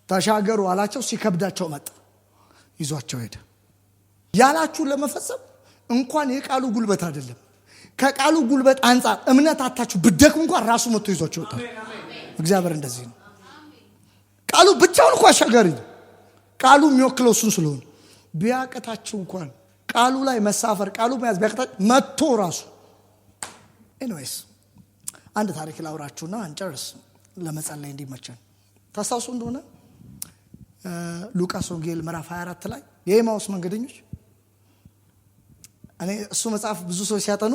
ተሻገሩ አላቸው። ሲከብዳቸው መጣ፣ ይዟቸው ሄደ። ያላችሁን ለመፈጸም እንኳን የቃሉ ጉልበት አይደለም፣ ከቃሉ ጉልበት አንጻር እምነት አታችሁ ብደክ እንኳን ራሱ መጥቶ ይዟቸው ይወጣል። እግዚአብሔር እንደዚህ ነው። ቃሉ ብቻውን እንኳን አሻጋሪ ነው። ቃሉ የሚወክለው እሱን ስለሆነ ቢያቀታችሁ እንኳን ቃሉ ላይ መሳፈር፣ ቃሉ መያዝ ቢያቀታችሁ መጥቶ ራሱ። ኤኒዌይስ አንድ ታሪክ ላውራችሁና እንጨርስ፣ ለመጸለይ እንዲመቸን። ታስታውሱ እንደሆነ ሉቃስ ወንጌል ምዕራፍ 24 ላይ የኤማውስ መንገደኞች፣ እኔ እሱ መጽሐፍ ብዙ ሰዎች ሲያጠኑ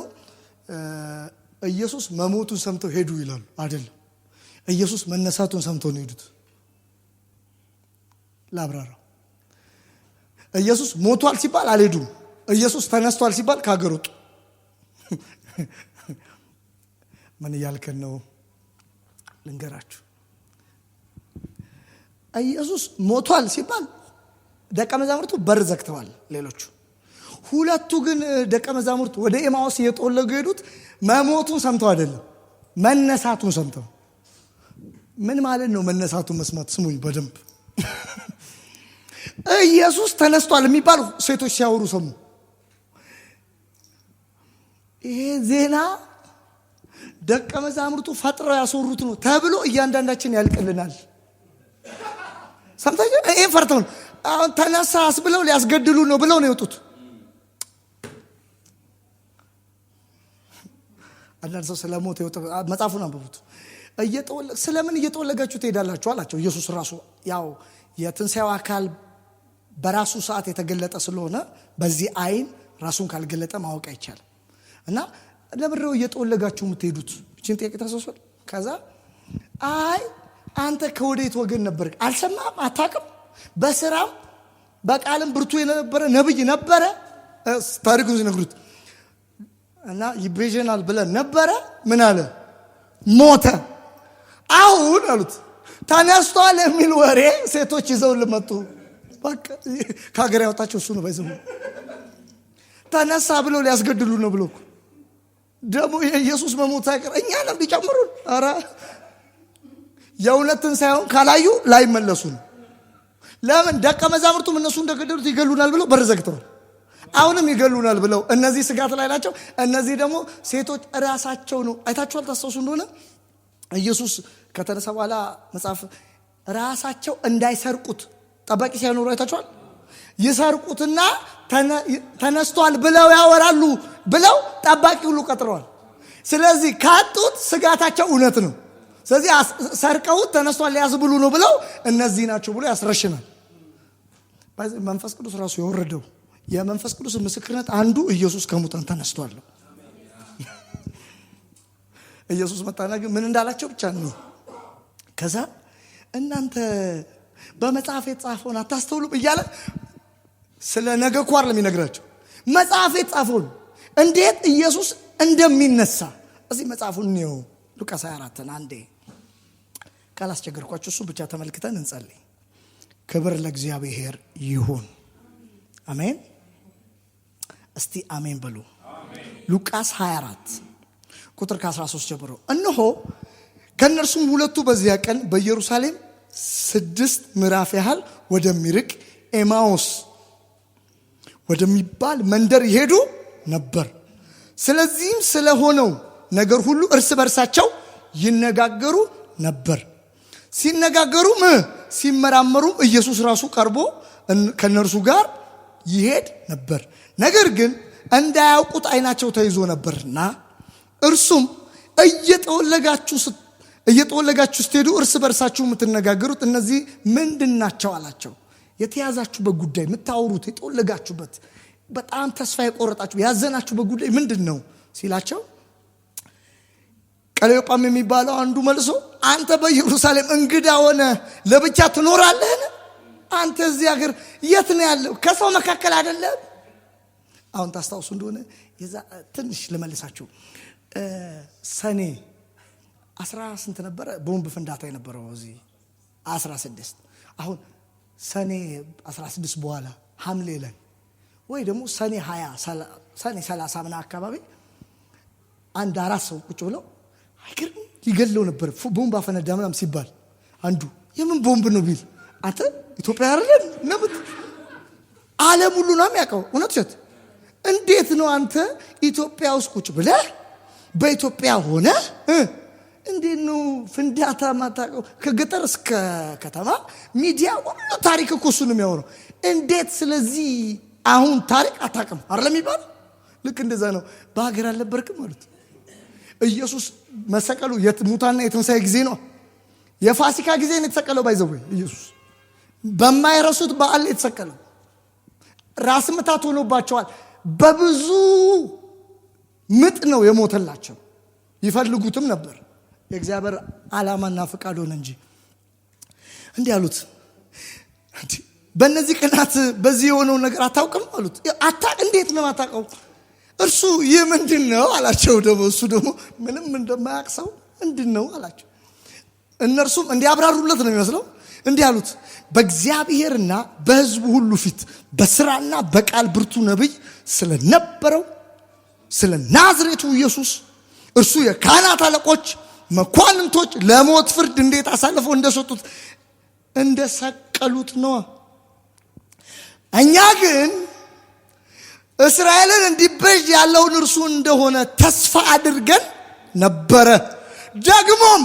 ኢየሱስ መሞቱን ሰምተው ሄዱ ይላሉ። አይደለም፣ ኢየሱስ መነሳቱን ሰምተው ነው ሄዱት። ላብራራው። ኢየሱስ ሞቷል ሲባል አልሄዱም። ኢየሱስ ተነስቷል ሲባል ከሀገር ወጡ። ምን እያልከን ነው? ልንገራችሁ። ኢየሱስ ሞቷል ሲባል ደቀ መዛሙርቱ በር ዘግተዋል። ሌሎቹ ሁለቱ ግን ደቀ መዛሙርቱ ወደ ኤማውስ እየጠወለጉ ሄዱት መሞቱን ሰምተው አይደለም፣ መነሳቱን ሰምተው። ምን ማለት ነው መነሳቱን መስማት? ስሙኝ በደንብ። ኢየሱስ ተነስቷል የሚባል ሴቶች ሲያወሩ ሰሙ። ይሄ ዜና ደቀ መዛሙርቱ ፈጥረው ያስወሩት ነው ተብሎ እያንዳንዳችን ያልቅልናል። ሰምታችሁ? ይሄን ፈርተው ነው አሁን ተነሳስ ብለው ሊያስገድሉ ነው ብለው ነው የወጡት። አንዳንድ ሰው ስለሞት መጽሐፉን አንብቡት። ስለምን እየተወለጋችሁ ትሄዳላችሁ አላቸው። ኢየሱስ ራሱ ያው የትንሣኤው አካል በራሱ ሰዓት የተገለጠ ስለሆነ በዚህ አይን ራሱን ካልገለጠ ማወቅ አይቻልም። እና ለምንድነው እየተወለጋችሁ የምትሄዱት? እቺን ጥያቄ ታስወስል። ከዛ አይ አንተ ከወዴት ወገን ነበር? አልሰማም? አታውቅም? በስራም በቃልም ብርቱ የነበረ ነብይ ነበረ። ታሪኩን ሲነግሩት እና ይቤዠናል ብለን ነበረ። ምን አለ? ሞተ። አሁን አሉት ተነስቷል የሚል ወሬ ሴቶች ይዘው ልመጡ። በቃ ከሀገር ያወጣቸው እሱ ነው። ባይዘው ተነሳ ብለው ሊያስገድሉ ነው ብሎ ደግሞ የኢየሱስ መሞት አይቀር እኛንም ቢጨምሩን። ኧረ የእውነትን ሳይሆን ካላዩ ላይመለሱ ነው። ለምን? ደቀ መዛሙርቱም እነሱ እንደገደሉት ይገሉናል ብለው በር ዘግተዋል። አሁንም ይገሉናል ብለው እነዚህ ስጋት ላይ ናቸው። እነዚህ ደግሞ ሴቶች ራሳቸው ነው። አይታችኋል? ታስታውሱ እንደሆነ ኢየሱስ ከተነሳ በኋላ መጽሐፍ ራሳቸው እንዳይሰርቁት ጠባቂ ሲያኖሩ አይታችኋል? ይሰርቁትና ተነስቷል ብለው ያወራሉ ብለው ጠባቂ ሁሉ ቀጥረዋል። ስለዚህ ካጡት ስጋታቸው እውነት ነው። ስለዚህ ሰርቀውት ተነስቷል ሊያስብሉ ነው ብለው እነዚህ ናቸው ብሎ ያስረሽናል። መንፈስ ቅዱስ ራሱ የወረደው የመንፈስ ቅዱስ ምስክርነት አንዱ ኢየሱስ ከሙታን ተነስቷል። ኢየሱስ መጣና ግን ምን እንዳላቸው ብቻ ነው። ከዛ እናንተ በመጽሐፍ የተጻፈውን አታስተውሉም እያለ ስለ ነገ ኳር ለሚነግራቸው መጽሐፍ የተጻፈውን እንዴት ኢየሱስ እንደሚነሳ እዚህ መጽሐፉን ነው። ሉቃስ 24 አንዴ ካላስቸገርኳችሁ እሱ ብቻ ተመልክተን እንጸልይ። ክብር ለእግዚአብሔር ይሁን። አሜን። እስቲ አሜን በሉ። ሉቃስ 24 ቁጥር 13 ጀምሮ እነሆ ከነርሱም ሁለቱ በዚያ ቀን በኢየሩሳሌም 6 ምዕራፍ ያህል ወደሚርቅ ኤማውስ ወደሚባል መንደር ይሄዱ ነበር። ስለዚህም ስለሆነው ነገር ሁሉ እርስ በርሳቸው ይነጋገሩ ነበር። ሲነጋገሩም ሲመራመሩም ኢየሱስ ራሱ ቀርቦ ከነርሱ ጋር ይሄድ ነበር። ነገር ግን እንዳያውቁት አይናቸው ተይዞ ነበርና እርሱም እየተወለጋችሁ ስትሄዱ እርስ በርሳችሁ የምትነጋገሩት እነዚህ ምንድናቸው አላቸው። የተያዛችሁበት ጉዳይ የምታወሩት የተወለጋችሁበት በጣም ተስፋ የቆረጣችሁ ያዘናችሁበት ጉዳይ ምንድን ነው ሲላቸው ቀለዮጳም የሚባለው አንዱ መልሶ አንተ በኢየሩሳሌም እንግዳ ሆነ ለብቻ ትኖራለህን? አንተ እዚህ ሀገር የት ነው ያለው? ከሰው መካከል አይደለም? አሁን ታስታውሱ እንደሆነ የዛ ትንሽ ልመልሳችሁ። ሰኔ 10 ስንት ነበረ ቦምብ ፍንዳታ የነበረው እዚህ 16። አሁን ሰኔ 16 በኋላ ሐምሌ ላይ ወይ ደግሞ ሰኔ 20 ሰኔ 30 ምና አካባቢ አንድ 4 ሰው ቁጭ ብለው አይገርም ሊገለው ነበር ቦምብ አፈነዳ ምናም ሲባል አንዱ የምን ቦምብ ነው ቢል አንተ ኢትዮጵያ አይደለም ነብት ዓለም ሁሉ ነው የሚያውቀው። እውነት ሸት እንዴት ነው አንተ ኢትዮጵያ ውስጥ ቁጭ ብለህ በኢትዮጵያ ሆነ እንዴት ነው ፍንዳታ ማታውቀው? ከገጠር እስከ ከተማ ሚዲያ ሁሉ ታሪክ እኮ እሱ ነው የሚያወራው። እንዴት ስለዚህ አሁን ታሪክ አታውቅም አይደለም ይባል? ልክ እንደዛ ነው። በሀገር አልነበርክም ማለት ኢየሱስ መሰቀሉ የሙታንና የትንሣኤ ጊዜ ነው። የፋሲካ ጊዜ ነው የተሰቀለው። ባይዘው ኢየሱስ በማይረሱት በዓል የተሰቀለው ራስ ምታት ሆኖባቸዋል። በብዙ ምጥ ነው የሞተላቸው። ይፈልጉትም ነበር። የእግዚአብሔር ዓላማና ፍቃድ ሆነ እንጂ እንዲህ አሉት። በእነዚህ ቀናት በዚህ የሆነውን ነገር አታውቅም አሉት። እንዴት ነው አታውቀው? እርሱ ይህ ምንድን ነው አላቸው። ደግሞ እሱ ደግሞ ምንም እንደማያውቅ ሰው ምንድን ነው አላቸው። እነርሱም እንዲያብራሩለት ነው የሚመስለው። እንዲህ አሉት፣ በእግዚአብሔርና በሕዝቡ ሁሉ ፊት በስራና በቃል ብርቱ ነቢይ ስለነበረው ስለ ናዝሬቱ ኢየሱስ እርሱ የካህናት አለቆች መኳንንቶች ለሞት ፍርድ እንዴት አሳልፈው እንደሰጡት እንደሰቀሉት ነው። እኛ ግን እስራኤልን እንዲቤዥ ያለውን እርሱ እንደሆነ ተስፋ አድርገን ነበረ። ደግሞም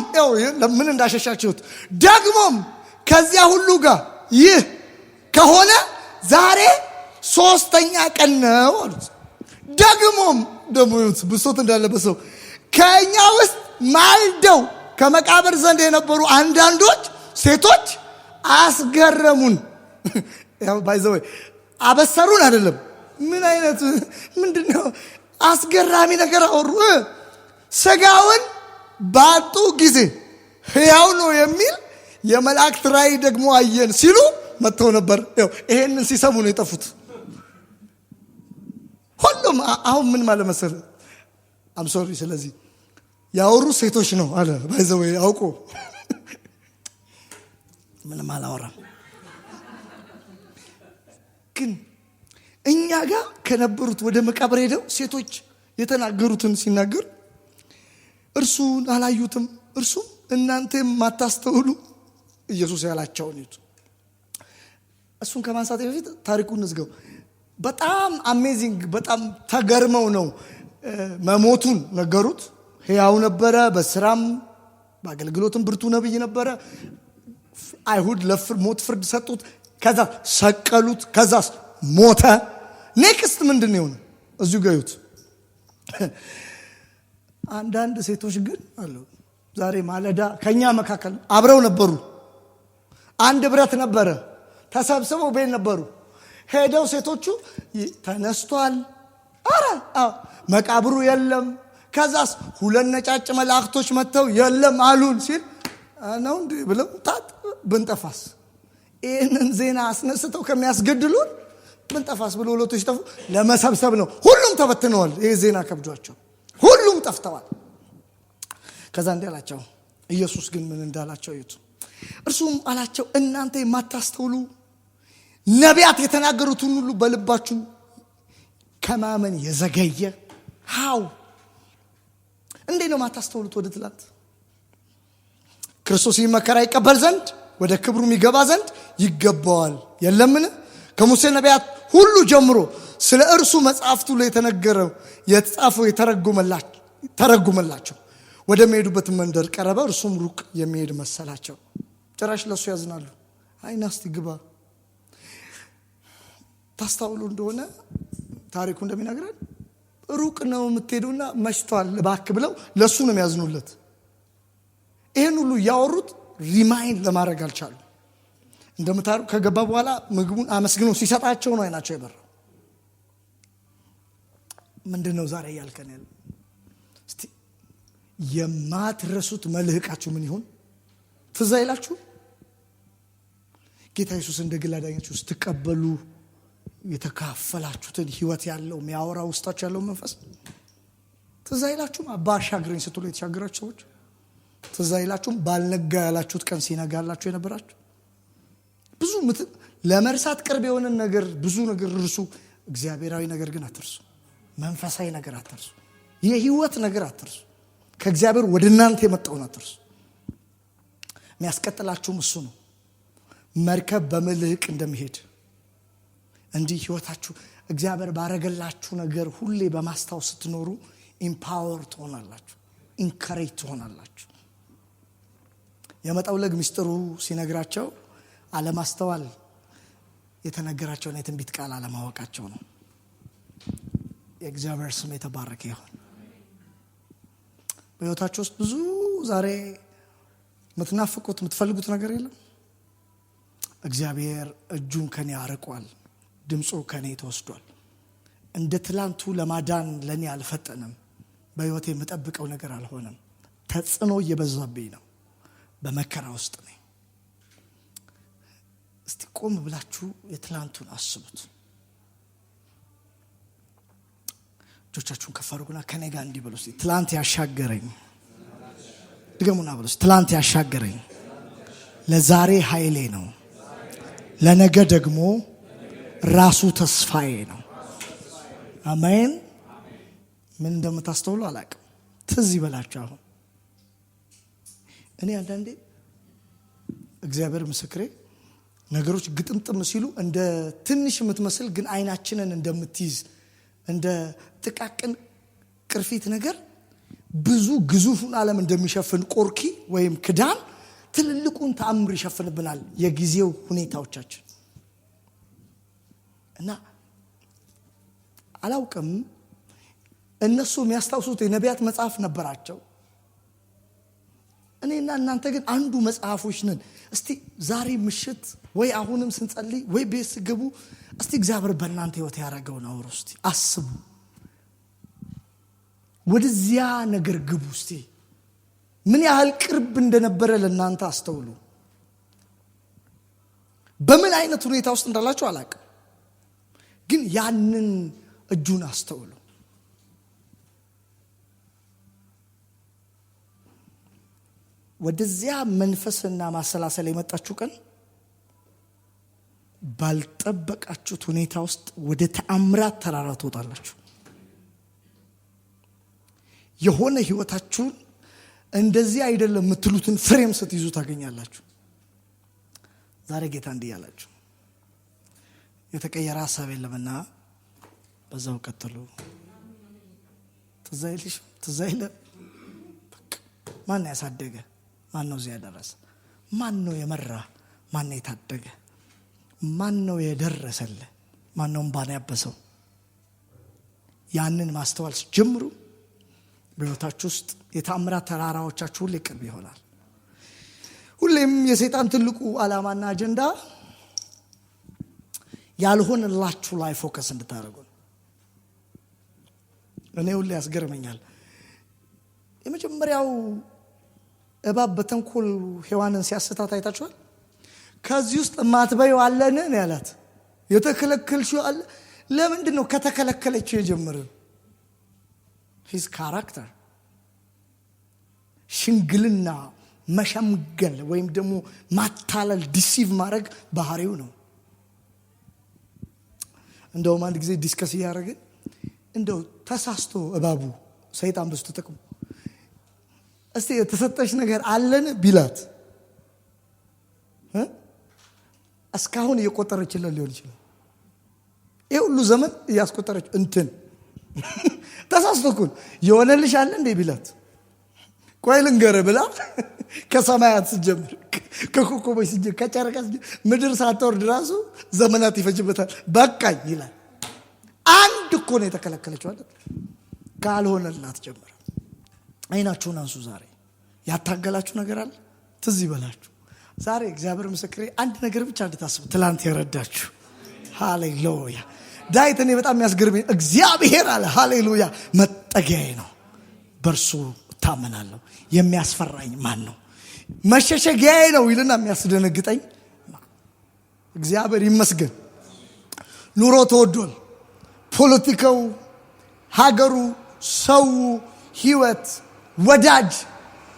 ለምን እንዳሸሻችሁት ደግሞም ከዚያ ሁሉ ጋር ይህ ከሆነ ዛሬ 3ኛ ቀን ነው አሉት። ደግሞም ብሶት እንዳለበት ሰው ከኛ ውስጥ ማልደው ከመቃብር ዘንድ የነበሩ አንዳንዶች ሴቶች አስገረሙን። ያው ባይዘው አበሰሩን አይደለም። ምን አይነት ምንድነው? አስገራሚ ነገር አወሩ። ስጋውን ባጡ ጊዜ ሕያው ነው የሚል የመላእክት ራእይ ደግሞ አየን ሲሉ መጥተው ነበር። ይሄንን ሲሰሙ ነው የጠፉት ሁሉም። አሁን ምን ማለት መሰለ? አም ሶሪ። ስለዚህ ያወሩ ሴቶች ነው አለ ባይዘው አውቆ ምንም አላወራም። ግን እኛ ጋር ከነበሩት ወደ መቃብር ሄደው ሴቶች የተናገሩትን ሲናገር እርሱን አላዩትም፣ እርሱም እናንተም ማታስተውሉ ኢየሱስ ያላቸውን ይቱ። እሱን ከማንሳቴ በፊት ታሪኩን እንዝገው። በጣም አሜዚንግ፣ በጣም ተገርመው ነው መሞቱን ነገሩት። ሕያው ነበረ፣ በስራም በአገልግሎትም ብርቱ ነብይ ነበረ። አይሁድ ለሞት ፍርድ ሰጡት። ከዛ ሰቀሉት። ከዛ ሞተ። ኔክስት ምንድን ነው? እዚሁ ገዩት። አንዳንድ ሴቶች ግን አሉ ዛሬ ማለዳ ከኛ መካከል አብረው ነበሩ። አንድ ብረት ነበረ፣ ተሰብስበው ቤት ነበሩ። ሄደው ሴቶቹ ተነስቷል፣ አረ መቃብሩ የለም። ከዛስ ሁለት ነጫጭ መላእክቶች መጥተው የለም አሉን ሲል ነው እንዴ ብለው ብንጠፋስ? ይህንን ዜና አስነስተው ከሚያስገድሉን ብንጠፋስ ብሎ ሁለቶች ጠፉ። ለመሰብሰብ ነው። ሁሉም ተበትነዋል። ይህ ዜና ከብዷቸው ሁሉም ጠፍተዋል። ከዛ እንዲህ አላቸው። ኢየሱስ ግን ምን እንዳላቸው ይቱ። እርሱም አላቸው እናንተ የማታስተውሉ ነቢያት የተናገሩትን ሁሉ በልባችሁ ከማመን የዘገየ ሃው እንዴ ነው ማታስተውሉት? ወደ ትላንት ክርስቶስ መከራ ይቀበል ዘንድ ወደ ክብሩ የሚገባ ዘንድ ይገባዋል የለምን? ከሙሴ ነቢያት ሁሉ ጀምሮ ስለ እርሱ መጽሐፍቱ ላይ የተነገረው የተጻፈው ተረጉመላቸው። ወደ መሄዱበት መንደር ቀረበ። እርሱም ሩቅ የሚሄድ መሰላቸው። ጭራሽ ለሱ ያዝናሉ። አይናስቲ ግባ። ታስተውሉ እንደሆነ ታሪኩ እንደሚነግረን ሩቅ ነው የምትሄዱና መሽቷል እባክህ ብለው ለሱ ነው የሚያዝኑለት። ይሄን ሁሉ ያወሩት ሪማይንድ ለማድረግ አልቻሉ። እንደምታሩ ከገባ በኋላ ምግቡን አመስግኖ ሲሰጣቸው ነው አይናቸው የበራው። ምንድነው ዛሬ ያልከን ያለ? እስቲ የማትረሱት መልህቃችሁ ምን ይሆን? ትዝ አይላችሁ? ጌታ ኢየሱስ እንደ ግል አዳኛችሁ ስትቀበሉ የተካፈላችሁትን ህይወት ያለው የሚያወራው ውስጣችሁ ያለው መንፈስ ትዝ አይላችሁም? አባሻግረኝ ስትሉ የተሻገራችሁ ሰዎች ትዝ አይላችሁም? ባልነጋ ያላችሁት ቀን ሲነጋላችሁ የነበራችሁ ብዙ ለመርሳት ቅርብ የሆነ ነገር ብዙ ነገር እርሱ። እግዚአብሔራዊ ነገር ግን አትርሱ። መንፈሳዊ ነገር አትርሱ። የህይወት ነገር አትርሱ። ከእግዚአብሔር ወደ እናንተ የመጣውን አትርሱ። የሚያስቀጥላችሁም እሱ ነው። መርከብ በመልህቅ እንደሚሄድ እንዲህ ህይወታችሁ እግዚአብሔር ባረገላችሁ ነገር ሁሌ በማስታወስ ስትኖሩ ኢምፓወር ትሆናላችሁ፣ ኢንከሬጅ ትሆናላችሁ። የመጠውለግ ሚስጥሩ ሲነግራቸው አለማስተዋል የተነገራቸውን የትንቢት ቃል አለማወቃቸው ነው። የእግዚአብሔር ስም የተባረከ ይሁን። በህይወታችሁ ውስጥ ብዙ ዛሬ የምትናፍቁት የምትፈልጉት ነገር የለም? እግዚአብሔር እጁን ከኔ አርቋል፣ ድምፁ ከኔ ተወስዷል። እንደ ትላንቱ ለማዳን ለኔ አልፈጠንም። በህይወቴ የምጠብቀው ነገር አልሆነም። ተጽዕኖ እየበዛብኝ ነው። በመከራ ውስጥ ነኝ። እስቲ ቆም ብላችሁ የትላንቱን አስቡት። እጆቻችሁን ከፍ አድርጉና ከኔ ጋር እንዲህ በሉ። ትላንት ያሻገረኝ፣ ድገሙና በሉ። ትላንት ያሻገረኝ ለዛሬ ኃይሌ ነው፣ ለነገ ደግሞ ራሱ ተስፋዬ ነው። አሜን። ምን እንደምታስተውሉ አላውቅም። ትዝ ይበላችሁ። አሁን እኔ አንዳንዴ እግዚአብሔር ምስክሬ ነገሮች ግጥምጥም ሲሉ እንደ ትንሽ የምትመስል ግን አይናችንን እንደምትይዝ እንደ ጥቃቅን ቅርፊት ነገር ብዙ ግዙፉን ዓለም እንደሚሸፍን ቆርኪ ወይም ክዳን ትልልቁን ተአምር ይሸፍንብናል የጊዜው ሁኔታዎቻችን። እና አላውቅም እነሱ የሚያስታውሱት የነቢያት መጽሐፍ ነበራቸው። እኔና እናንተ ግን አንዱ መጽሐፎች ነን። እስቲ ዛሬ ምሽት ወይ አሁንም ስንጸልይ ወይ ቤት ስገቡ እስቲ እግዚአብሔር በእናንተ ህይወት ያደረገውን አውሩ። እስቲ አስቡ። ወደዚያ ነገር ግቡ። እስቲ ምን ያህል ቅርብ እንደነበረ ለእናንተ አስተውሉ። በምን አይነት ሁኔታ ውስጥ እንዳላችሁ አላውቅም፣ ግን ያንን እጁን አስተውሉ። ወደዚያ መንፈስና ማሰላሰል የመጣችሁ ቀን ባልጠበቃችሁት ሁኔታ ውስጥ ወደ ተአምራት ተራራ ትወጣላችሁ። የሆነ ህይወታችሁን እንደዚህ አይደለም የምትሉትን ፍሬም ስትይዙ ታገኛላችሁ። ዛሬ ጌታ እንዲህ ያላችሁ የተቀየረ ሐሳብ የለምና በዛው ቀጥሉ። ትዝ አይልም? ማን ያሳደገ? ማን ነው እዚያ ያደረሰ? ማን ነው የመራ? ማን ነው የታደገ? ማን ነው የደረሰለ? ማን ነው እንባን ያበሰው? ያንን ማስተዋል ሲጀምሩ በህይወታችሁ ውስጥ የተአምራት ተራራዎቻችሁ ሁሉ ቅርብ ይሆናል። ሁሌም የሰይጣን ትልቁ ዓላማና አጀንዳ ያልሆነላችሁ ላይ ፎከስ እንድታደርጉ። እኔ ሁሌ ያስገርመኛል። የመጀመሪያው እባብ በተንኮል ሔዋንን ሲያስታት አይታችኋል? ከዚህ ውስጥ ማትበዩ አለን ያላት፣ የተከለከልሽው አለ። ለምንድን ነው ከተከለከለችው የጀመረው? ሂዝ ካራክተር ሽንግልና፣ መሸምገል ወይም ደግሞ ማታለል፣ ዲሲቭ ማድረግ ባህሪው ነው። እንደውም አንድ ጊዜ ዲስከስ እያደረግን እንደው ተሳስቶ እባቡ ሰይጣን በሱ ተጠቅሞ እስቲ የተሰጠሽ ነገር አለን ቢላት እስካሁን እየቆጠረችልን ሊሆን ይችላል። ይሄ ሁሉ ዘመን እያስቆጠረች እንትን ተሳስቶኩን የሆነልሽ አለ እንዴ ቢላት ቆይ ልንገርህ ብላ ከሰማያት ሲጀምር ከኮከቦች ሲጀምር ከጨረቃ ምድር ሳትወርድ ራሱ ዘመናት ይፈጅበታል። በቃኝ ይላል። አንድ እኮ ነው የተከለከለችው አይደል? ካልሆነላት ጀመረ። አይናችሁን አንሱ። ዛሬ ያታገላችሁ ነገር አለ? ትዝ ይበላችሁ። ዛሬ እግዚአብሔር ምስክሬ አንድ ነገር ብቻ እንድታስቡ፣ ትላንት የረዳችሁ። ሃሌሉያ። ዳዊት እኔ በጣም የሚያስገርመኝ እግዚአብሔር አለ፣ ሃሌሉያ መጠጊያዬ ነው፣ በእርሱ እታመናለሁ፣ የሚያስፈራኝ ማን ነው? መሸሸጊያዬ ነው ይልና የሚያስደነግጠኝ እግዚአብሔር ይመስገን። ኑሮ ተወዷል። ፖለቲካው፣ ሀገሩ፣ ሰው፣ ህይወት፣ ወዳጅ፣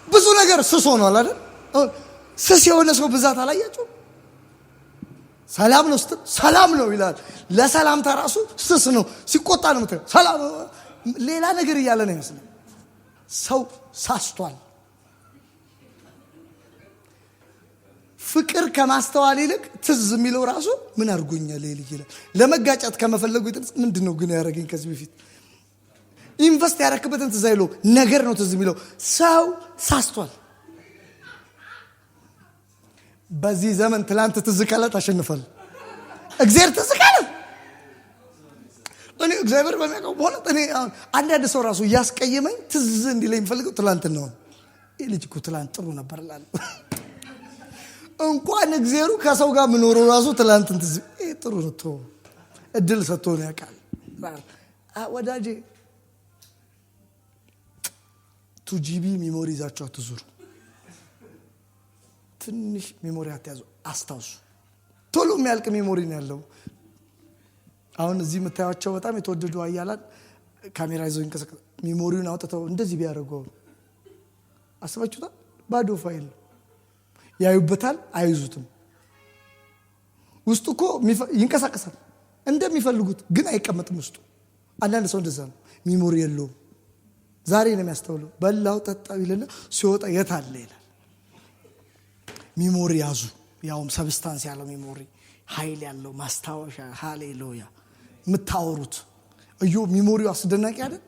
ብዙ ነገር ስስ ሆኗል አይደል? ስስ የሆነ ሰው ብዛት አላያችሁ? ሰላም ነው ስትል ሰላም ነው ይላል። ለሰላምታ ራሱ ስስ ነው። ሲቆጣ ነው የምትለው ሰላም፣ ሌላ ነገር እያለ ነው ይመስላል። ሰው ሳስቷል። ፍቅር ከማስተዋል ይልቅ ትዝ የሚለው ራሱ ምን አድርጎኛል ልጅ ይላል። ለመጋጨት ከመፈለጉ ይጥልስ ምንድነው ግን ያደረገኝ ከዚህ በፊት ኢንቨስት ያደረክበትን ትዝ አይለው ነገር ነው ትዝ የሚለው። ሰው ሳስቷል። በዚህ ዘመን ትላንት ትዝ ካለ ታሸንፋል። እግዚአብሔር ትዝ ካለ እኔ እግዚአብሔር በሚያውቀው በኋላ እኔ አንዳንድ ሰው ራሱ እያስቀየመኝ ትዝ እንዲለኝ የሚፈልገው ትላንት ነው። ይህ ልጅ እኮ ትላንት ጥሩ ነበር እላለሁ። እንኳን እግዚአብሔሩ ከሰው ጋር ምኖረው ራሱ ትላንትን ትዝ ጥሩ ነው እድል ሰጥቶ ነው ያውቃል። ወዳጄ ቱጂቢ ሚሞሪ ይዛችሁ አትዙሩ። ትንሽ ሚሞሪ አትያዙ፣ አስታውሱ። ቶሎ የሚያልቅ ሚሞሪ ነው ያለው። አሁን እዚህ የምታዩቸው በጣም የተወደዱ አያላን ካሜራ ይዘው ይንቀሳቀሳሉ። ሚሞሪውን አውጥተው እንደዚህ ቢያደርገው አስባችሁታል? ባዶ ፋይል ያዩበታል፣ አይዙትም። ውስጡ እኮ ይንቀሳቀሳል እንደሚፈልጉት፣ ግን አይቀመጥም ውስጡ። አንዳንድ ሰው እንደዛ ነው፣ ሚሞሪ የለውም። ዛሬ ነው የሚያስተውለው። በላው ጠጣው ይልና ሲወጣ የት አለ ይላል። ሚሞሪ ያዙ፣ ያውም ሰብስታንስ ያለው ሚሞሪ፣ ኃይል ያለው ማስታወሻ። ሃሌሉያ። የምታወሩት እዩ ሚሞሪው አስደናቂ አይደል?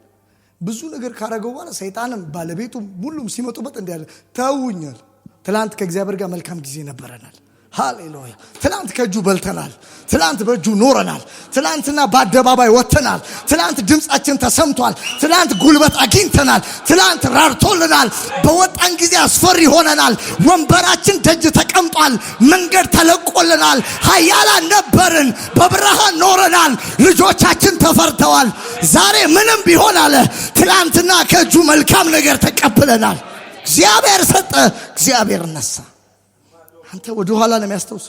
ብዙ ነገር ካረገው በኋላ ሰይጣንም ባለቤቱም ሁሉም ሲመጡበት እንዲያለ ተውኛል። ትላንት ከእግዚአብሔር ጋር መልካም ጊዜ ነበረናል። ሃሌሉያ። ትላንት ከእጁ በልተናል። ትላንት በእጁ ኖረናል። ትላንትና በአደባባይ ወጥተናል። ትላንት ድምጻችን ተሰምቷል። ትላንት ጉልበት አግኝተናል። ትላንት ራርቶልናል። በወጣን ጊዜ አስፈሪ ሆነናል። ወንበራችን ደጅ ተቀምጧል። መንገድ ተለቆልናል። ኃያላን ነበርን። በብርሃን ኖረናል። ልጆቻችን ተፈርተዋል። ዛሬ ምንም ቢሆን አለ ትላንትና ከእጁ መልካም ነገር ተቀብለናል። እግዚአብሔር ሰጠ፣ እግዚአብሔር ነሳ። አንተ ወደ ኋላ ነው የሚያስተውስ።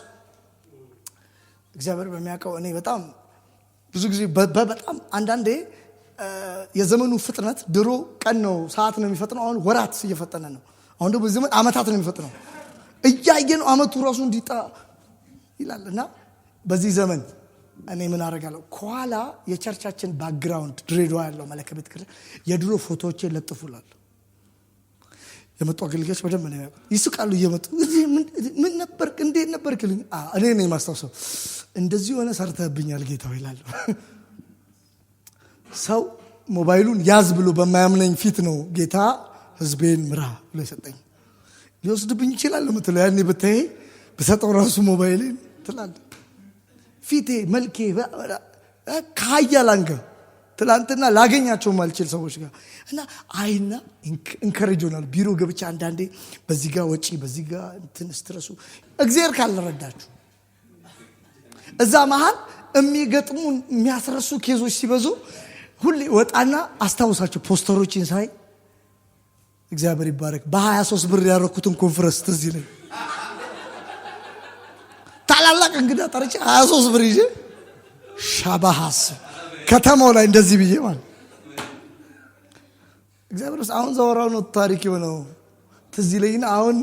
እግዚአብሔር በሚያውቀው እኔ በጣም ብዙ ጊዜ በጣም አንዳንዴ የዘመኑ ፍጥነት ድሮ ቀን ነው ሰዓት ነው የሚፈጥነው። አሁን ወራት እየፈጠነ ነው። አሁን ደግሞ ዘመን አመታት ነው የሚፈጥነው። እያየን ነው አመቱ ራሱ እንዲጣ ይላልና በዚህ ዘመን እኔ ምን አደርጋለሁ? ከኋላ የቸርቻችን ባክግራውንድ ድሬዳዋ ያለው መለከ ቤት ክርስቲያን የድሮ ፎቶዎችን ለጥፉላል። የመጡ አገልጋዮች በደንብ ነው የሚያውቁት። ይስቃሉ እየመጡ ምን ነበር እንዴት ነበር ክልኝ እኔ ነኝ ማስታውሰው። እንደዚህ ሆነ ሰርተህብኛል ጌታው ይላል። ሰው ሞባይሉን ያዝ ብሎ በማያምነኝ ፊት ነው ጌታ ህዝቤን ምራ ብሎ የሰጠኝ። ሊወስድብኝ ይችላል የምትለው ያኔ ብታይ በሰጠው ራሱ ሞባይሌን ትላለህ። ፊቴ መልኬ ከሀያላን ጋር ትላንትና ላገኛቸው ማልችል ሰዎች ጋር እና አይና ኢንከሬጅ ሆናል። ቢሮ ገብቻ አንዳንዴ በዚህ ጋር ወጪ በዚህ ጋር እንትን ስትረሱ እግዚአብሔር ካልረዳችሁ እዛ መሃል የሚገጥሙ የሚያስረሱ ኬዞች ሲበዙ ሁሌ ወጣና አስታውሳቸው ፖስተሮችን ሳይ እግዚአብሔር ይባረክ በ23 ብር ያረኩትን ኮንፈረንስ ትዝ ይለኝ። ታላላቅ እንግዳ ጠርቼ 23 ብር ይዤ ሻባሃስ ከተማው ላይ እንደዚህ ብዬ ማለት እግዚአብሔር አሁን ዘወራው ነው ታሪክ የሆነው ትዝ ይለኝና አሁን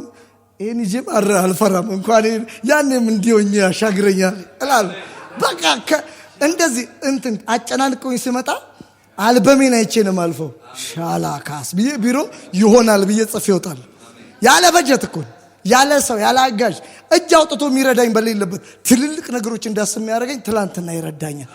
ይሄን ይዤ አልፈራም። እንኳን ያኔም እንዲሆኝ ያሻግረኛል እላለሁ። በቃ እንደዚህ እንትን አጨናንቀውኝ ሲመጣ አልበሜን አይቼ ነው የማልፈው። ሻላካስ ብዬ ቢሮ ይሆናል ብዬ ጽፌ ይወጣል። ያለ በጀት እኮ ያለ ሰው ያለ አጋዥ እጅ አውጥቶ የሚረዳኝ በሌለበት ትልልቅ ነገሮች እንዳስብ የሚያደርገኝ ትላንትና ይረዳኛል።